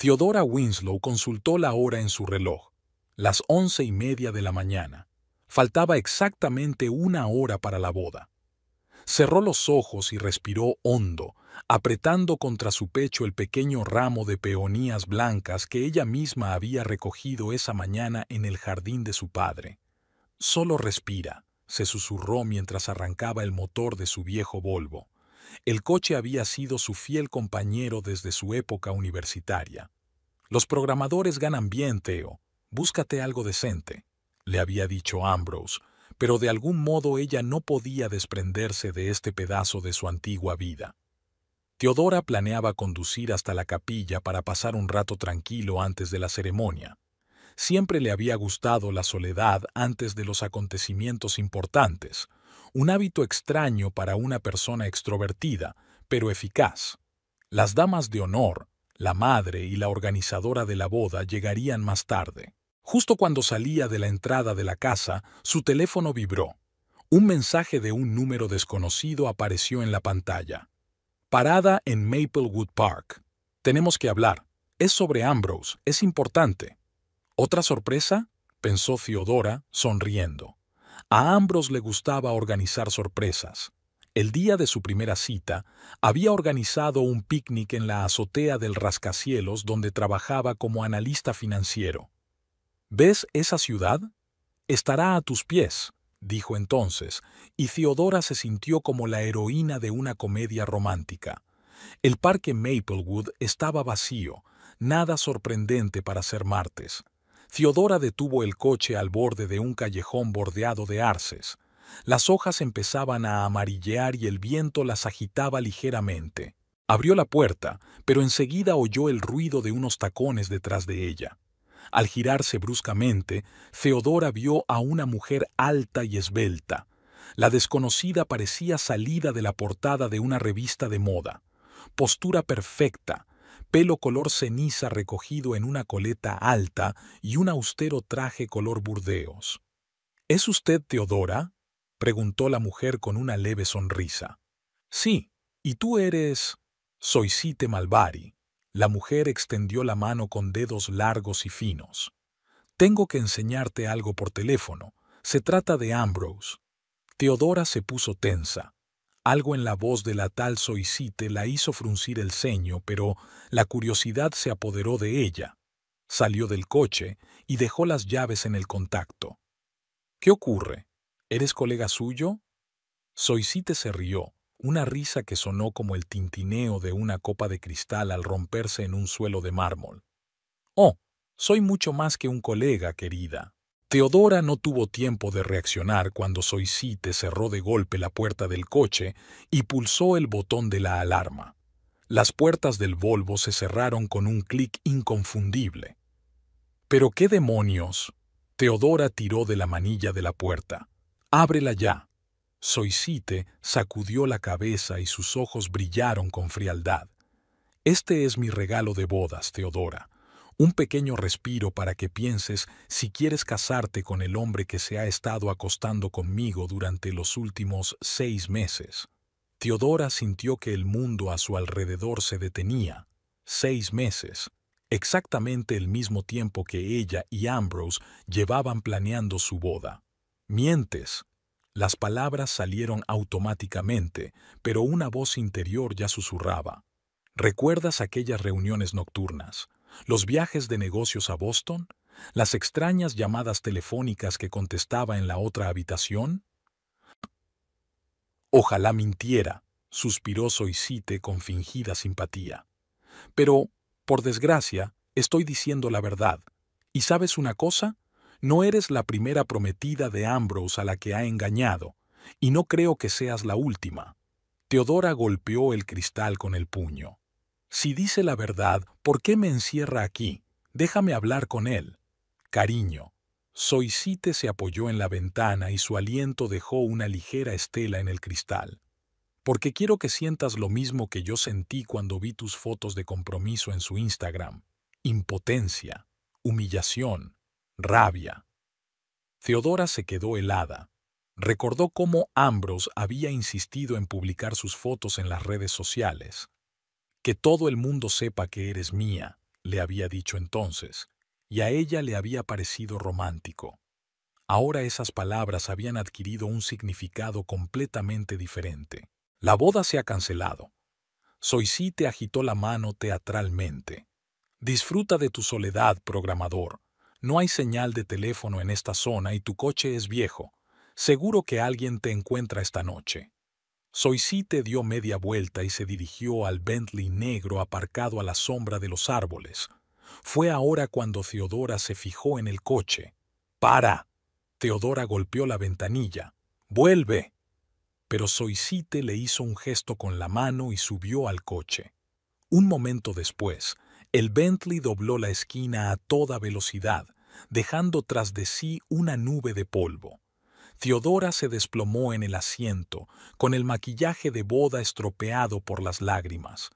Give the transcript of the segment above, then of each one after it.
Theodora Winslow consultó la hora en su reloj. Las 11:30 de la mañana. Faltaba exactamente una hora para la boda. Cerró los ojos y respiró hondo, apretando contra su pecho el pequeño ramo de peonías blancas que ella misma había recogido esa mañana en el jardín de su padre. «Solo respira», se susurró mientras arrancaba el motor de su viejo Volvo. El coche había sido su fiel compañero desde su época universitaria. «Los programadores ganan bien, Theo. Búscate algo decente», le había dicho Ambrose, pero de algún modo ella no podía desprenderse de este pedazo de su antigua vida. Theodora planeaba conducir hasta la capilla para pasar un rato tranquilo antes de la ceremonia. Siempre le había gustado la soledad antes de los acontecimientos importantes, un hábito extraño para una persona extrovertida, pero eficaz. Las damas de honor, la madre y la organizadora de la boda llegarían más tarde. Justo cuando salía de la entrada de la casa, su teléfono vibró. Un mensaje de un número desconocido apareció en la pantalla. «Parada en Maplewood Park. Tenemos que hablar. Es sobre Ambrose. Es importante». «¿Otra sorpresa?», pensó Theodora, sonriendo. A Ambrose le gustaba organizar sorpresas. El día de su primera cita, había organizado un picnic en la azotea del rascacielos donde trabajaba como analista financiero. «¿Ves esa ciudad? Estará a tus pies», dijo entonces, y Theodora se sintió como la heroína de una comedia romántica. El parque Maplewood estaba vacío, nada sorprendente para ser martes. Theodora detuvo el coche al borde de un callejón bordeado de arces. Las hojas empezaban a amarillear y el viento las agitaba ligeramente. Abrió la puerta, pero enseguida oyó el ruido de unos tacones detrás de ella. Al girarse bruscamente, Theodora vio a una mujer alta y esbelta. La desconocida parecía salida de la portada de una revista de moda. Postura perfecta, pelo color ceniza recogido en una coleta alta y un austero traje color burdeos. «¿Es usted Theodora?», preguntó la mujer con una leve sonrisa. «Sí, ¿y tú eres?» «Soy Site Malvari». La mujer extendió la mano con dedos largos y finos. «Tengo que enseñarte algo por teléfono. Se trata de Ambrose». Theodora se puso tensa. Algo en la voz de la tal Soisite la hizo fruncir el ceño, pero la curiosidad se apoderó de ella. Salió del coche y dejó las llaves en el contacto. «¿Qué ocurre? ¿Eres colega suyo?» Soisite se rió, una risa que sonó como el tintineo de una copa de cristal al romperse en un suelo de mármol. «Oh, soy mucho más que un colega, querida». Theodora no tuvo tiempo de reaccionar cuando Soisite cerró de golpe la puerta del coche y pulsó el botón de la alarma. Las puertas del Volvo se cerraron con un clic inconfundible. «¿Pero qué demonios?» Theodora tiró de la manilla de la puerta. «Ábrela ya». Soisite sacudió la cabeza y sus ojos brillaron con frialdad. «Este es mi regalo de bodas, Theodora. Un pequeño respiro para que pienses si quieres casarte con el hombre que se ha estado acostando conmigo durante los últimos 6 meses». Theodora sintió que el mundo a su alrededor se detenía. 6 meses. Exactamente el mismo tiempo que ella y Ambrose llevaban planeando su boda. «Mientes». Las palabras salieron automáticamente, pero una voz interior ya susurraba. «¿Recuerdas aquellas reuniones nocturnas? ¿Los viajes de negocios a Boston? ¿Las extrañas llamadas telefónicas que contestaba en la otra habitación?» «Ojalá mintiera», suspiró Soisite con fingida simpatía. «Pero, por desgracia, estoy diciendo la verdad. ¿Y sabes una cosa? No eres la primera prometida de Ambrose a la que ha engañado, y no creo que seas la última». Theodora golpeó el cristal con el puño. «Si dice la verdad, ¿por qué me encierra aquí? Déjame hablar con él». «Cariño». Soisite se apoyó en la ventana y su aliento dejó una ligera estela en el cristal. «Porque quiero que sientas lo mismo que yo sentí cuando vi tus fotos de compromiso en su Instagram. Impotencia, humillación, rabia». Theodora se quedó helada. Recordó cómo Ambrose había insistido en publicar sus fotos en las redes sociales. «Que todo el mundo sepa que eres mía», le había dicho entonces, y a ella le había parecido romántico. Ahora esas palabras habían adquirido un significado completamente diferente. La boda se ha cancelado. Soisite agitó la mano teatralmente. Disfruta de tu soledad, programador. No hay señal de teléfono en esta zona y tu coche es viejo. Seguro que alguien te encuentra esta noche. Soisite dio media vuelta y se dirigió al Bentley negro aparcado a la sombra de los árboles. Fue ahora cuando Theodora se fijó en el coche. ¡Para! Theodora golpeó la ventanilla. ¡Vuelve! Pero Soisite le hizo un gesto con la mano y subió al coche. Un momento después, el Bentley dobló la esquina a toda velocidad, dejando tras de sí una nube de polvo. Theodora se desplomó en el asiento, con el maquillaje de boda estropeado por las lágrimas.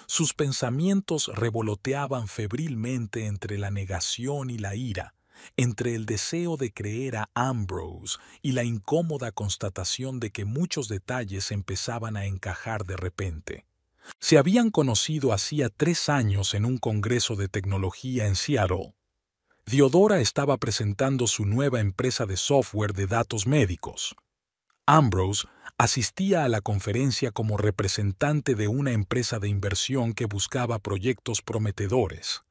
Sus pensamientos revoloteaban febrilmente entre la negación y la ira, entre el deseo de creer a Ambrose y la incómoda constatación de que muchos detalles empezaban a encajar de repente. Se habían conocido hacía 3 años en un congreso de tecnología en Seattle. Theodora estaba presentando su nueva empresa de software de datos médicos. Ambrose asistía a la conferencia como representante de una empresa de inversión que buscaba proyectos prometedores.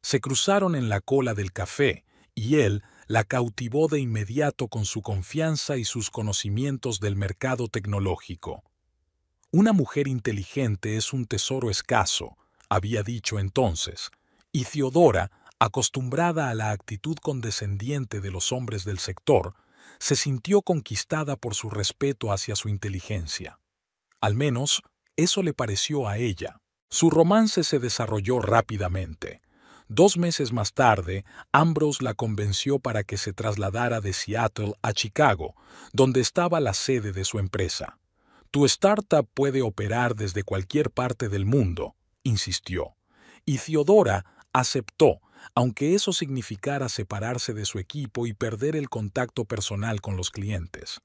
Se cruzaron en la cola del café y él la cautivó de inmediato con su confianza y sus conocimientos del mercado tecnológico. Una mujer inteligente es un tesoro escaso, había dicho entonces, y Theodora, acostumbrada a la actitud condescendiente de los hombres del sector, se sintió conquistada por su respeto hacia su inteligencia. Al menos, eso le pareció a ella. Su romance se desarrolló rápidamente. 2 meses más tarde, Ambrose la convenció para que se trasladara de Seattle a Chicago, donde estaba la sede de su empresa. Tu startup puede operar desde cualquier parte del mundo, insistió, y Theodora aceptó, aunque eso significara separarse de su equipo y perder el contacto personal con los clientes.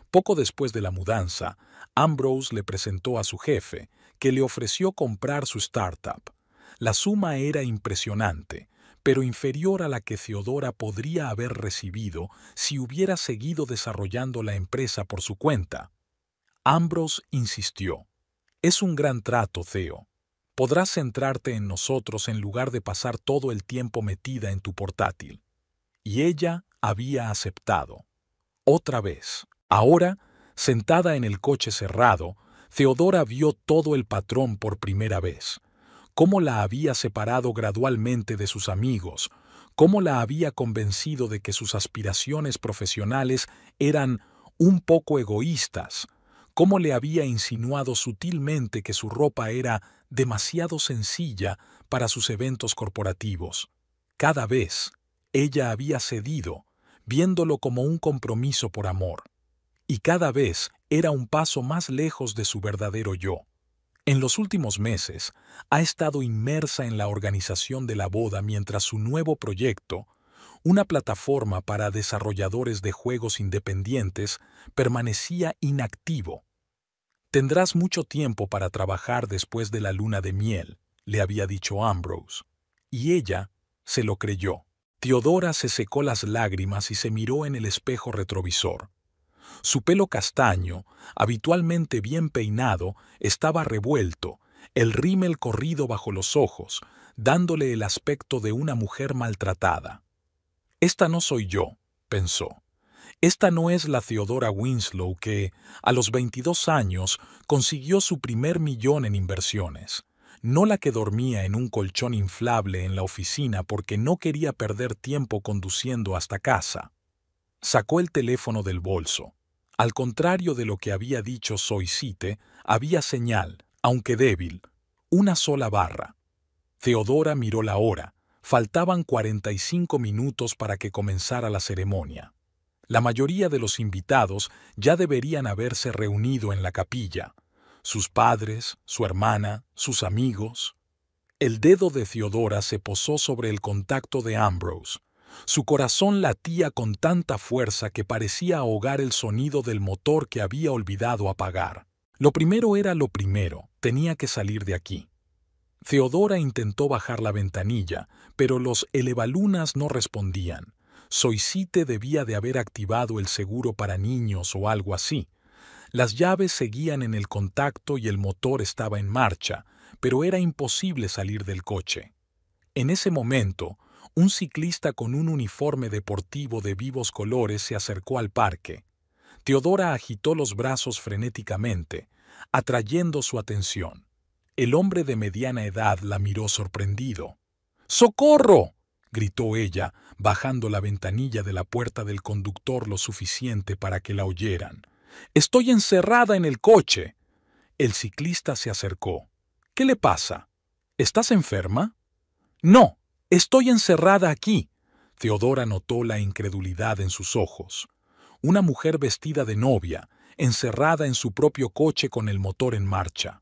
Poco después de la mudanza, Ambrose le presentó a su jefe, que le ofreció comprar su startup. La suma era impresionante, pero inferior a la que Theodora podría haber recibido si hubiera seguido desarrollando la empresa por su cuenta. Ambrose insistió. Es un gran trato, Theo. Podrás centrarte en nosotros en lugar de pasar todo el tiempo metida en tu portátil. Y ella había aceptado. Otra vez. Ahora, sentada en el coche cerrado, Theodora vio todo el patrón por primera vez. Cómo la había separado gradualmente de sus amigos, cómo la había convencido de que sus aspiraciones profesionales eran un poco egoístas, cómo le había insinuado sutilmente que su ropa era demasiado sencilla para sus eventos corporativos. Cada vez, ella había cedido, viéndolo como un compromiso por amor. Y cada vez era un paso más lejos de su verdadero yo. En los últimos meses, ha estado inmersa en la organización de la boda mientras su nuevo proyecto, una plataforma para desarrolladores de juegos independientes, permanecía inactivo. Tendrás mucho tiempo para trabajar después de la luna de miel, le había dicho Ambrose. Y ella se lo creyó. Theodora se secó las lágrimas y se miró en el espejo retrovisor. Su pelo castaño, habitualmente bien peinado, estaba revuelto, el rímel corrido bajo los ojos, dándole el aspecto de una mujer maltratada. Esta no soy yo, pensó. Esta no es la Theodora Winslow que, a los 22 años, consiguió su primer millón en inversiones. No la que dormía en un colchón inflable en la oficina porque no quería perder tiempo conduciendo hasta casa. Sacó el teléfono del bolso. Al contrario de lo que había dicho Soisite, había señal, aunque débil, una sola barra. Theodora miró la hora. Faltaban 45 minutos para que comenzara la ceremonia. La mayoría de los invitados ya deberían haberse reunido en la capilla. Sus padres, su hermana, sus amigos. El dedo de Theodora se posó sobre el contacto de Ambrose. Su corazón latía con tanta fuerza que parecía ahogar el sonido del motor que había olvidado apagar. Lo primero era lo primero, tenía que salir de aquí. Theodora intentó bajar la ventanilla, pero los elevalunas no respondían. Soisite debía de haber activado el seguro para niños o algo así. Las llaves seguían en el contacto y el motor estaba en marcha, pero era imposible salir del coche. En ese momento, un ciclista con un uniforme deportivo de vivos colores se acercó al parque. Theodora agitó los brazos frenéticamente, atrayendo su atención. El hombre de mediana edad la miró sorprendido. ¡Socorro!, gritó ella, bajando la ventanilla de la puerta del conductor lo suficiente para que la oyeran. «¡Estoy encerrada en el coche!». El ciclista se acercó. «¿Qué le pasa? ¿Estás enferma?». «No, estoy encerrada aquí». Theodora notó la incredulidad en sus ojos. Una mujer vestida de novia, encerrada en su propio coche con el motor en marcha.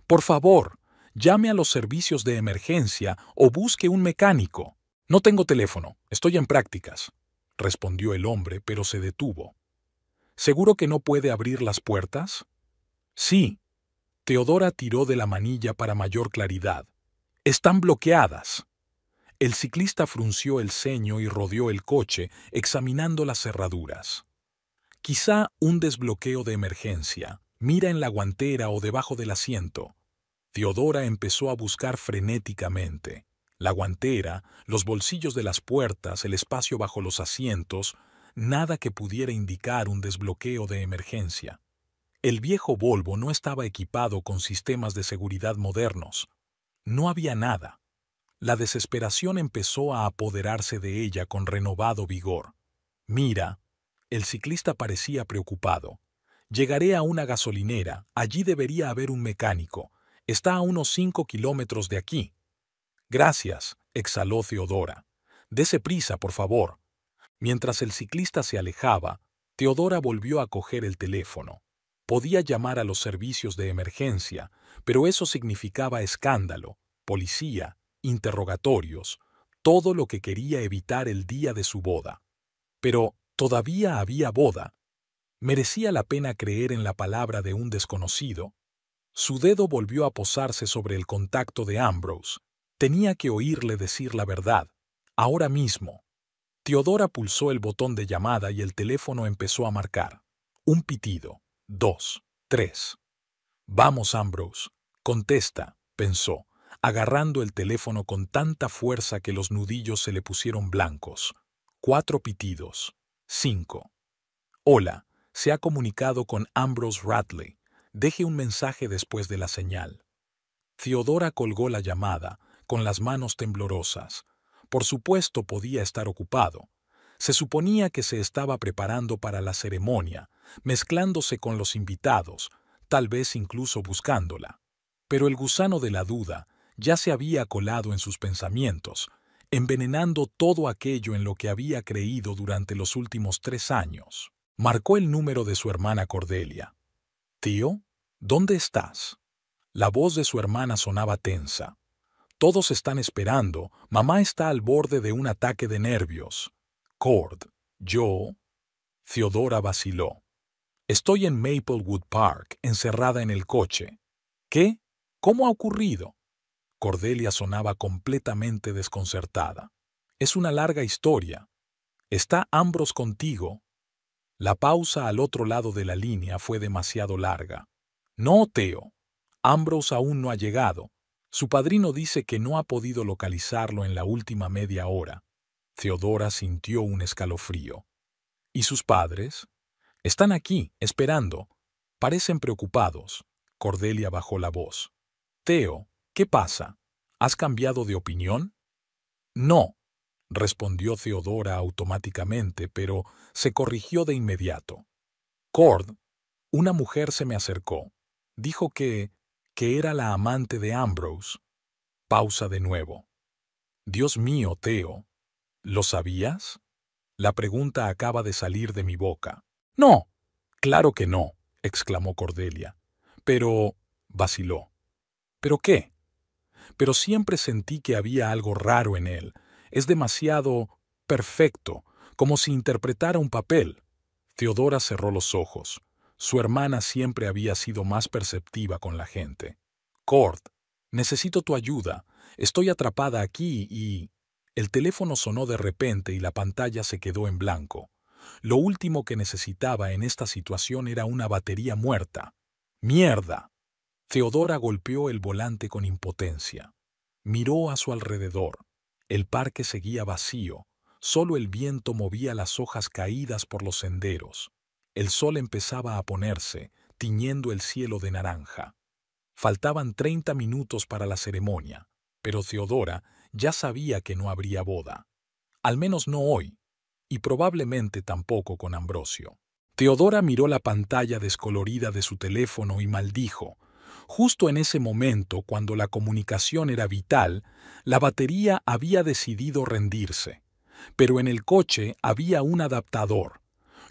«Por favor, llame a los servicios de emergencia o busque un mecánico». «No tengo teléfono, estoy en prácticas», respondió el hombre, pero se detuvo. «¿Seguro que no puede abrir las puertas?». «Sí». Theodora tiró de la manilla para mayor claridad. «Están bloqueadas». El ciclista frunció el ceño y rodeó el coche, examinando las cerraduras. «Quizá un desbloqueo de emergencia. Mira en la guantera o debajo del asiento». Theodora empezó a buscar frenéticamente. La guantera, los bolsillos de las puertas, el espacio bajo los asientos, nada que pudiera indicar un desbloqueo de emergencia. El viejo Volvo no estaba equipado con sistemas de seguridad modernos. No había nada. La desesperación empezó a apoderarse de ella con renovado vigor. «Mira», el ciclista parecía preocupado. «Llegaré a una gasolinera, allí debería haber un mecánico. Está a unos 5 kilómetros de aquí». «Gracias», exhaló Theodora. «Dese prisa, por favor». Mientras el ciclista se alejaba, Theodora volvió a coger el teléfono. Podía llamar a los servicios de emergencia, pero eso significaba escándalo, policía, interrogatorios, todo lo que quería evitar el día de su boda. Pero todavía había boda. ¿Merecía la pena creer en la palabra de un desconocido? Su dedo volvió a posarse sobre el contacto de Ambrose. Tenía que oírle decir la verdad, ahora mismo. Theodora pulsó el botón de llamada y el teléfono empezó a marcar. Un pitido. 2, 3. «Vamos, Ambrose, contesta», pensó, agarrando el teléfono con tanta fuerza que los nudillos se le pusieron blancos. 4 pitidos. 5. «Hola, se ha comunicado con Ambrose Radley. Deje un mensaje después de la señal». Theodora colgó la llamada, con las manos temblorosas. Por supuesto podía estar ocupado. Se suponía que se estaba preparando para la ceremonia, mezclándose con los invitados, tal vez incluso buscándola. Pero el gusano de la duda ya se había colado en sus pensamientos, envenenando todo aquello en lo que había creído durante los últimos 3 años. Marcó el número de su hermana Cordelia. «Tío, ¿dónde estás?». La voz de su hermana sonaba tensa. «Todos están esperando. Mamá está al borde de un ataque de nervios». «Cord, yo...». Theodora vaciló. «Estoy en Maplewood Park, encerrada en el coche». «¿Qué? ¿Cómo ha ocurrido?». Cordelia sonaba completamente desconcertada. «Es una larga historia. ¿Está Ambrose contigo?». La pausa al otro lado de la línea fue demasiado larga. «No, Theo. Ambrose aún no ha llegado. Su padrino dice que no ha podido localizarlo en la última media hora». Theodora sintió un escalofrío. «¿Y sus padres?». «Están aquí, esperando. Parecen preocupados». Cordelia bajó la voz. «Theo, ¿qué pasa? ¿Has cambiado de opinión?». «No», respondió Theodora automáticamente, pero se corrigió de inmediato. «Cord, una mujer se me acercó. Dijo que era la amante de Ambrose». Pausa de nuevo. «Dios mío, Theo, ¿lo sabías?». La pregunta acaba de salir de mi boca. «No, claro que no», exclamó Cordelia. «Pero...». vaciló. «¿Pero qué?». «Pero siempre sentí que había algo raro en él. Es demasiado perfecto, como si interpretara un papel». Theodora cerró los ojos. Su hermana siempre había sido más perceptiva con la gente. «Cord, Necesito tu ayuda. Estoy atrapada aquí y... El teléfono sonó de repente y la pantalla se quedó en blanco. Lo último que necesitaba en esta situación era una batería muerta. ¡Mierda! Theodora golpeó el volante con impotencia. Miró a su alrededor. El parque seguía vacío. Solo el viento movía las hojas caídas por los senderos. El sol empezaba a ponerse, tiñendo el cielo de naranja. Faltaban 30 minutos para la ceremonia, pero Theodora ya sabía que no habría boda. Al menos no hoy, y probablemente tampoco con Ambrosio. Theodora miró la pantalla descolorida de su teléfono y maldijo. Justo en ese momento, cuando la comunicación era vital, la batería había decidido rendirse. Pero en el coche había un adaptador.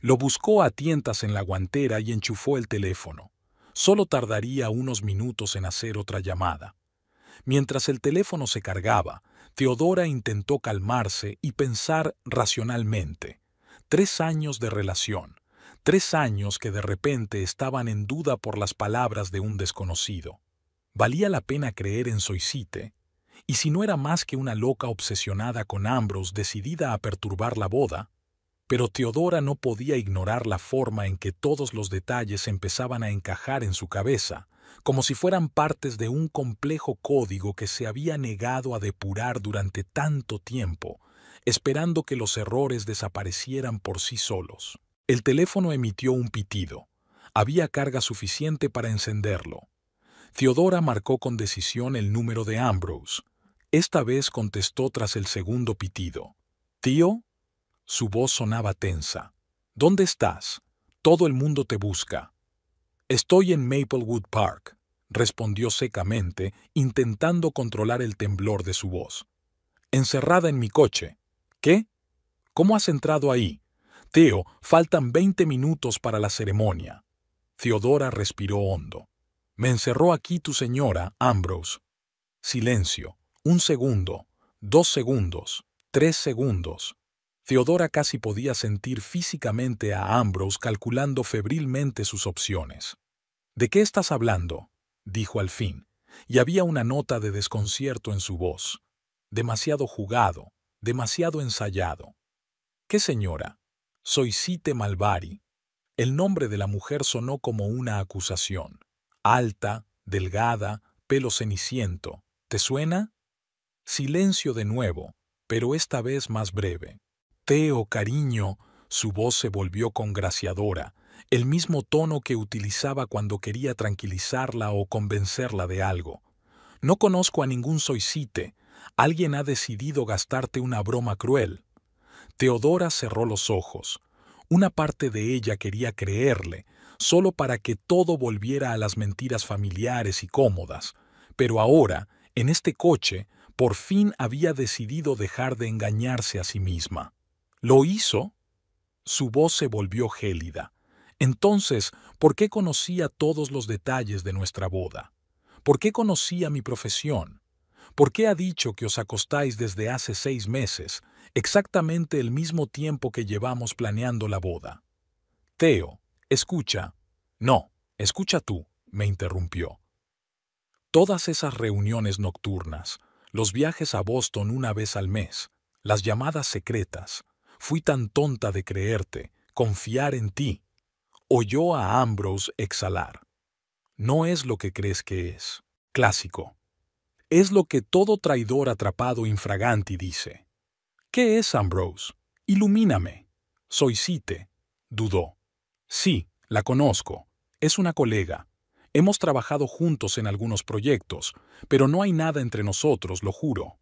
Lo buscó a tientas en la guantera y enchufó el teléfono. Solo tardaría unos minutos en hacer otra llamada. Mientras el teléfono se cargaba, Theodora intentó calmarse y pensar racionalmente. 3 años de relación. 3 años que de repente estaban en duda por las palabras de un desconocido. ¿Valía la pena creer en Soisite? ¿Y si no era más que una loca obsesionada con Ambrose decidida a perturbar la boda? Pero Theodora no podía ignorar la forma en que todos los detalles empezaban a encajar en su cabeza, como si fueran partes de un complejo código que se había negado a depurar durante tanto tiempo, esperando que los errores desaparecieran por sí solos. El teléfono emitió un pitido. Había carga suficiente para encenderlo. Theodora marcó con decisión el número de Ambrose. Esta vez contestó tras el segundo pitido. «¿Tío?» Su voz sonaba tensa. «¿Dónde estás? Todo el mundo te busca». «Estoy en Maplewood Park», respondió secamente, intentando controlar el temblor de su voz. «Encerrada en mi coche». «¿Qué? ¿Cómo has entrado ahí?» «Theo, faltan 20 minutos para la ceremonia». Theodora respiró hondo. «Me encerró aquí tu señora, Ambrose». Silencio. 1 segundo. 2 segundos. 3 segundos. Theodora casi podía sentir físicamente a Ambrose calculando febrilmente sus opciones. «¿De qué estás hablando?», dijo al fin, y había una nota de desconcierto en su voz. Demasiado jugado, demasiado ensayado. «¿Qué señora?» «Soisite Malvari». El nombre de la mujer sonó como una acusación. Alta, delgada, pelo ceniciento. ¿Te suena? Silencio de nuevo, pero esta vez más breve. «Theo, cariño», su voz se volvió congraciadora, el mismo tono que utilizaba cuando quería tranquilizarla o convencerla de algo. «No conozco a ningún Soisite. Alguien ha decidido gastarte una broma cruel». Theodora cerró los ojos. Una parte de ella quería creerle, solo para que todo volviera a las mentiras familiares y cómodas. Pero ahora, en este coche, por fin había decidido dejar de engañarse a sí misma. ¿Lo hizo? Su voz se volvió gélida. Entonces, ¿por qué conocía todos los detalles de nuestra boda? ¿Por qué conocía mi profesión? ¿Por qué ha dicho que os acostáis desde hace 6 meses, exactamente el mismo tiempo que llevamos planeando la boda? Theo, escucha. No, escucha tú, me interrumpió. Todas esas reuniones nocturnas, los viajes a Boston una vez al mes, las llamadas secretas. Fui tan tonta de creerte, confiar en ti. Oyó a Ambrose exhalar. No es lo que crees que es. Clásico. Es lo que todo traidor atrapado infraganti dice. ¿Qué es, Ambrose? Ilumíname. Soisite. Dudó. Sí, la conozco. Es una colega. Hemos trabajado juntos en algunos proyectos, pero no hay nada entre nosotros, lo juro.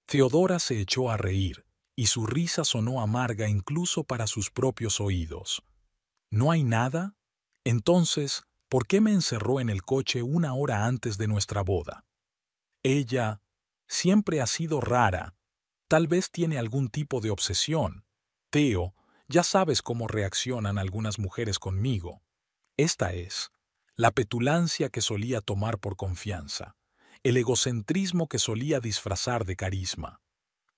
Theodora se echó a reír, y su risa sonó amarga incluso para sus propios oídos. ¿No hay nada? Entonces, ¿por qué me encerró en el coche 1 hora antes de nuestra boda? Ella siempre ha sido rara. Tal vez tiene algún tipo de obsesión. Theo, ya sabes cómo reaccionan algunas mujeres conmigo. Esta es la petulancia que solía tomar por confianza, el egocentrismo que solía disfrazar de carisma.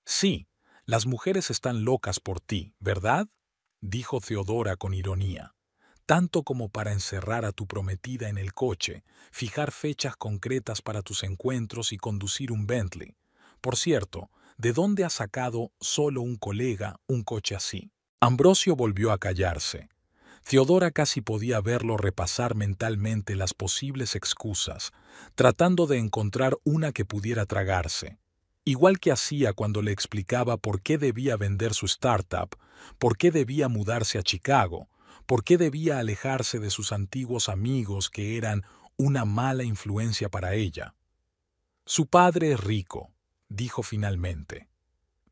Sí, las mujeres están locas por ti, ¿verdad?, dijo Theodora con ironía. tanto como para encerrar a tu prometida en el coche, fijar fechas concretas para tus encuentros y conducir un Bentley. Por cierto, ¿de dónde ha sacado solo un colega un coche así? Ambrosio volvió a callarse. Theodora casi podía verlo repasar mentalmente las posibles excusas, tratando de encontrar una que pudiera tragarse. Igual que hacía cuando le explicaba por qué debía vender su startup, por qué debía mudarse a Chicago, por qué debía alejarse de sus antiguos amigos que eran una mala influencia para ella. Su padre es rico, dijo finalmente.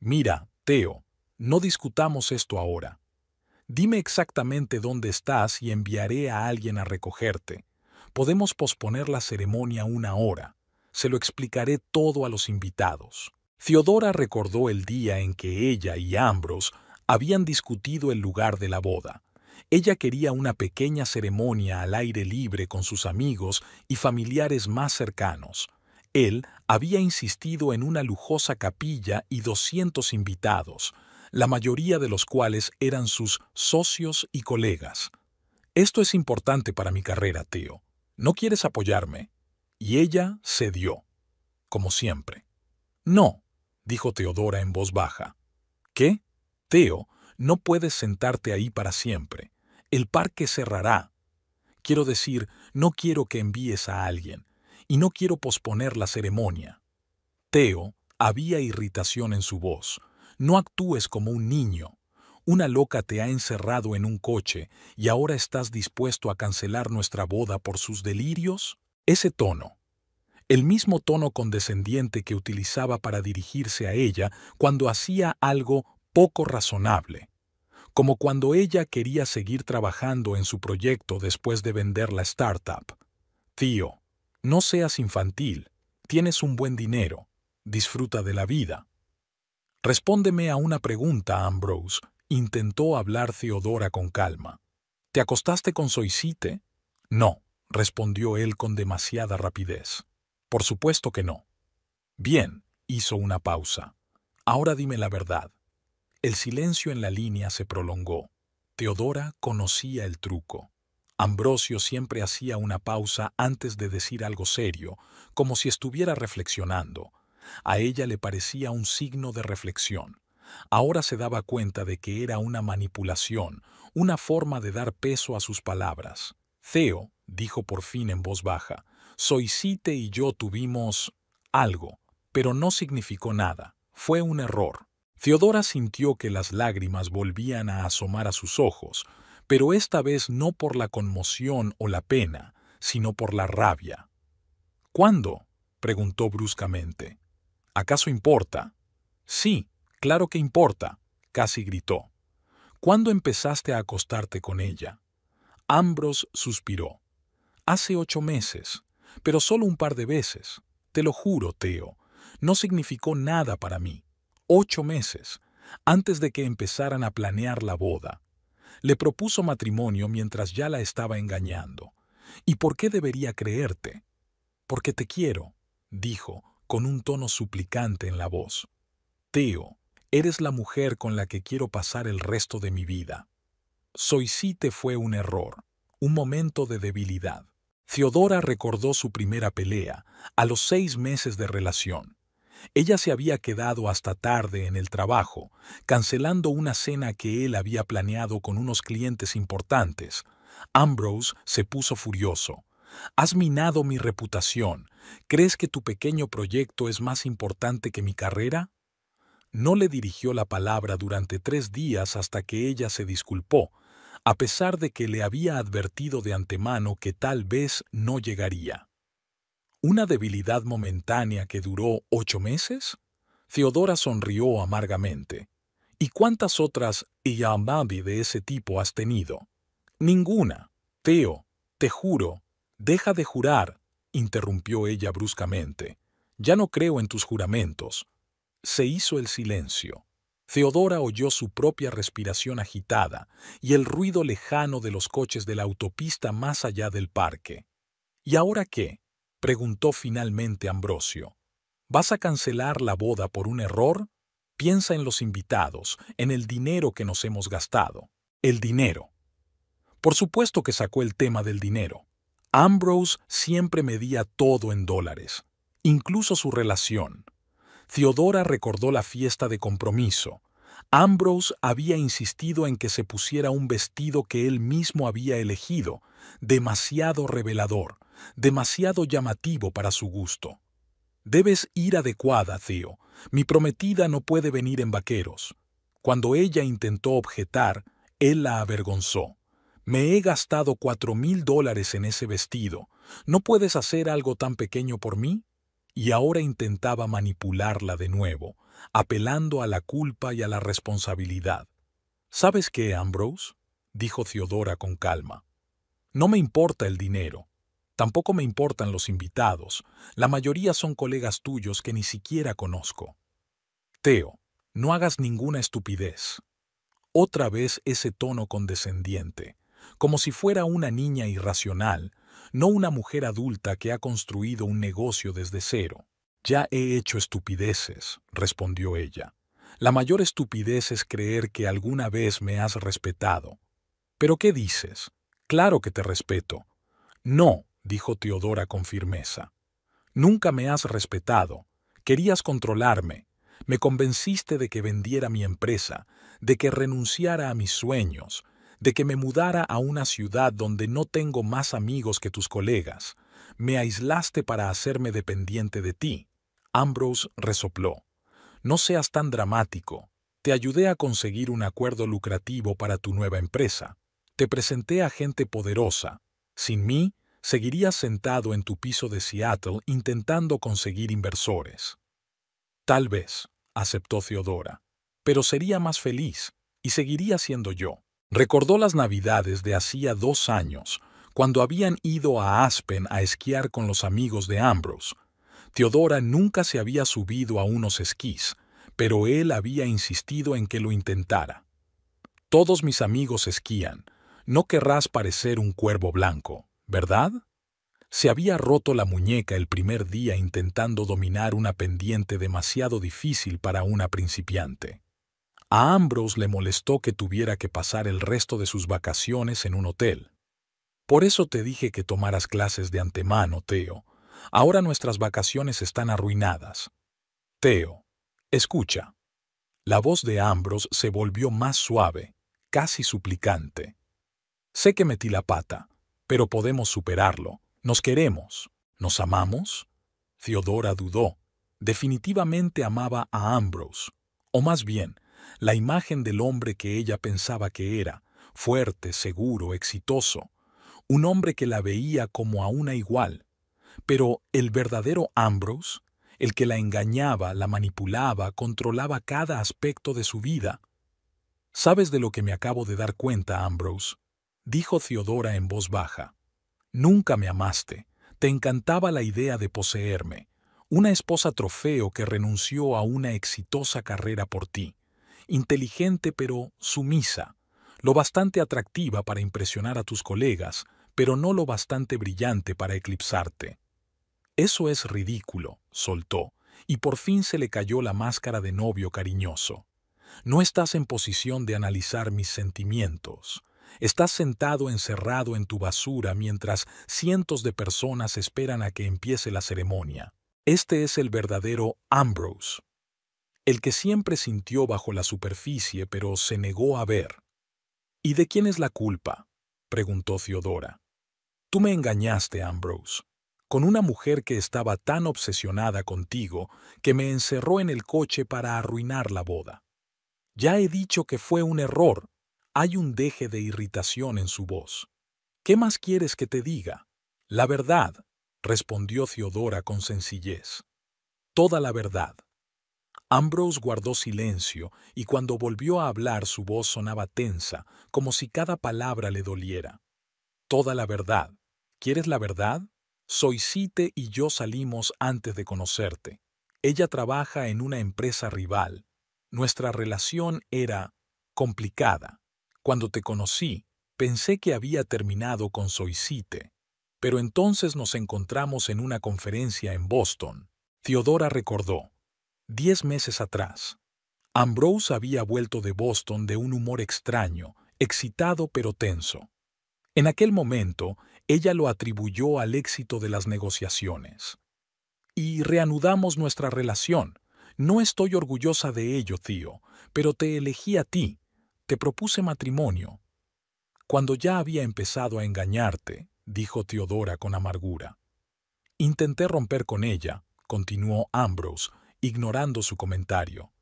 Mira, Theo, no discutamos esto ahora. Dime exactamente dónde estás y enviaré a alguien a recogerte. Podemos posponer la ceremonia una hora. Se lo explicaré todo a los invitados. Theodora recordó el día en que ella y Ambrose habían discutido el lugar de la boda. Ella quería una pequeña ceremonia al aire libre con sus amigos y familiares más cercanos. Él había insistido en una lujosa capilla y 200 invitados, la mayoría de los cuales eran sus socios y colegas. Esto es importante para mi carrera, Theo. ¿No quieres apoyarme? Y ella cedió, como siempre. No, dijo Theodora en voz baja. ¿Qué? Theo, no puedes sentarte ahí para siempre. El parque cerrará. Quiero decir, no quiero que envíes a alguien, y no quiero posponer la ceremonia. Theo, había irritación en su voz. No actúes como un niño. Una loca te ha encerrado en un coche y ahora estás dispuesto a cancelar nuestra boda por sus delirios. Ese tono, el mismo tono condescendiente que utilizaba para dirigirse a ella cuando hacía algo poco razonable, como cuando ella quería seguir trabajando en su proyecto después de vender la startup. Tío, no seas infantil, tienes un buen dinero, disfruta de la vida. Respóndeme a una pregunta, Ambrose, intentó hablar Theodora con calma. ¿Te acostaste con Soisite? No, respondió él con demasiada rapidez. Por supuesto que no. Bien, hizo una pausa. Ahora dime la verdad. El silencio en la línea se prolongó. Theodora conocía el truco. Ambrosio siempre hacía una pausa antes de decir algo serio, como si estuviera reflexionando. A ella le parecía un signo de reflexión. Ahora se daba cuenta de que era una manipulación, una forma de dar peso a sus palabras. Theo, dijo por fin en voz baja, Soisite y yo tuvimos algo, pero no significó nada. Fue un error. Theodora sintió que las lágrimas volvían a asomar a sus ojos, pero esta vez no por la conmoción o la pena, sino por la rabia. ¿Cuándo? Preguntó bruscamente. ¿Acaso importa? Sí, claro que importa, casi gritó. ¿Cuándo empezaste a acostarte con ella? Ambrose suspiró. Hace 8 meses, pero solo un par de veces. Te lo juro, Theo, no significó nada para mí. 8 meses, antes de que empezaran a planear la boda. Le propuso matrimonio mientras ya la estaba engañando. ¿Y por qué debería creerte? Porque te quiero, dijo, con un tono suplicante en la voz. Theo, eres la mujer con la que quiero pasar el resto de mi vida. Soisite fue un error, un momento de debilidad. Theodora recordó su primera pelea, a los 6 meses de relación. Ella se había quedado hasta tarde en el trabajo, cancelando una cena que él había planeado con unos clientes importantes. Ambrose se puso furioso. «Has minado mi reputación. ¿Crees que tu pequeño proyecto es más importante que mi carrera?» No le dirigió la palabra durante 3 días hasta que ella se disculpó, a pesar de que le había advertido de antemano que tal vez no llegaría. ¿Una debilidad momentánea que duró 8 meses? Theodora sonrió amargamente. ¿Y cuántas otras Iyambabi de ese tipo has tenido? Ninguna. Theo, te juro. Deja de jurar, interrumpió ella bruscamente. Ya no creo en tus juramentos. Se hizo el silencio. Theodora oyó su propia respiración agitada y el ruido lejano de los coches de la autopista más allá del parque. ¿Y ahora qué?, preguntó finalmente Ambrosio. ¿Vas a cancelar la boda por un error? Piensa en los invitados, en el dinero que nos hemos gastado. El dinero. Por supuesto que sacó el tema del dinero. Ambrose siempre medía todo en dólares, incluso su relación. Theodora recordó la fiesta de compromiso. Ambrose había insistido en que se pusiera un vestido que él mismo había elegido, demasiado revelador, demasiado llamativo para su gusto. Debes ir adecuada, Theo. Mi prometida no puede venir en vaqueros. Cuando ella intentó objetar, él la avergonzó. Me he gastado $4,000 en ese vestido. ¿No puedes hacer algo tan pequeño por mí? Y ahora intentaba manipularla de nuevo, apelando a la culpa y a la responsabilidad. ¿Sabes qué, Ambrose?, dijo Theodora con calma. No me importa el dinero. Tampoco me importan los invitados. La mayoría son colegas tuyos que ni siquiera conozco. Theo, no hagas ninguna estupidez. Otra vez ese tono condescendiente, como si fuera una niña irracional, no una mujer adulta que ha construido un negocio desde cero. Ya he hecho estupideces, respondió ella. La mayor estupidez es creer que alguna vez me has respetado. ¿Pero qué dices? Claro que te respeto. No, dijo Theodora con firmeza. Nunca me has respetado. Querías controlarme. Me convenciste de que vendiera mi empresa, de que renunciara a mis sueños, de que me mudara a una ciudad donde no tengo más amigos que tus colegas. Me aislaste para hacerme dependiente de ti. Ambrose resopló. No seas tan dramático. Te ayudé a conseguir un acuerdo lucrativo para tu nueva empresa. Te presenté a gente poderosa. Sin mí, seguirías sentado en tu piso de Seattle intentando conseguir inversores. Tal vez, aceptó Theodora, pero sería más feliz y seguiría siendo yo. Recordó las navidades de hacía 2 años, cuando habían ido a Aspen a esquiar con los amigos de Ambrose. Theodora nunca se había subido a unos esquís, pero él había insistido en que lo intentara. Todos mis amigos esquían. No querrás parecer un cuervo blanco, ¿verdad? Se había roto la muñeca el primer día intentando dominar una pendiente demasiado difícil para una principiante. A Ambrose le molestó que tuviera que pasar el resto de sus vacaciones en un hotel. Por eso te dije que tomaras clases de antemano, Theo. Ahora nuestras vacaciones están arruinadas. Theo, escucha. La voz de Ambrose se volvió más suave, casi suplicante. Sé que metí la pata, pero podemos superarlo. Nos queremos. ¿Nos amamos? Theodora dudó. Definitivamente amaba a Ambrose. O más bien, la imagen del hombre que ella pensaba que era, fuerte, seguro, exitoso. Un hombre que la veía como a una igual. Pero el verdadero Ambrose, el que la engañaba, la manipulaba, controlaba cada aspecto de su vida. ¿Sabes de lo que me acabo de dar cuenta, Ambrose?, dijo Theodora en voz baja. Nunca me amaste. Te encantaba la idea de poseerme. Una esposa trofeo que renunció a una exitosa carrera por ti. Inteligente pero sumisa. Lo bastante atractiva para impresionar a tus colegas, pero no lo bastante brillante para eclipsarte. Eso es ridículo, soltó, y por fin se le cayó la máscara de novio cariñoso. No estás en posición de analizar mis sentimientos. Estás sentado encerrado en tu basura mientras cientos de personas esperan a que empiece la ceremonia. Este es el verdadero Ambrose, el que siempre sintió bajo la superficie pero se negó a ver. ¿Y de quién es la culpa?, preguntó Theodora. Tú me engañaste, Ambrose, con una mujer que estaba tan obsesionada contigo que me encerró en el coche para arruinar la boda. Ya he dicho que fue un error. Hay un deje de irritación en su voz. ¿Qué más quieres que te diga? La verdad, respondió Theodora con sencillez. Toda la verdad. Ambrose guardó silencio y cuando volvió a hablar su voz sonaba tensa, como si cada palabra le doliera. Toda la verdad. ¿Quieres la verdad? Soisite y yo salimos antes de conocerte. Ella trabaja en una empresa rival. Nuestra relación era complicada. Cuando te conocí, pensé que había terminado con Soisite, pero entonces nos encontramos en una conferencia en Boston. Theodora recordó. 10 meses atrás. Ambrose había vuelto de Boston de un humor extraño, excitado pero tenso. En aquel momento, ella lo atribuyó al éxito de las negociaciones. Y reanudamos nuestra relación. No estoy orgullosa de ello, tío, pero te elegí a ti. Te propuse matrimonio. Cuando ya había empezado a engañarte, dijo Teodora con amargura. Intenté romper con ella, continuó Ambrose, ignorando su comentario.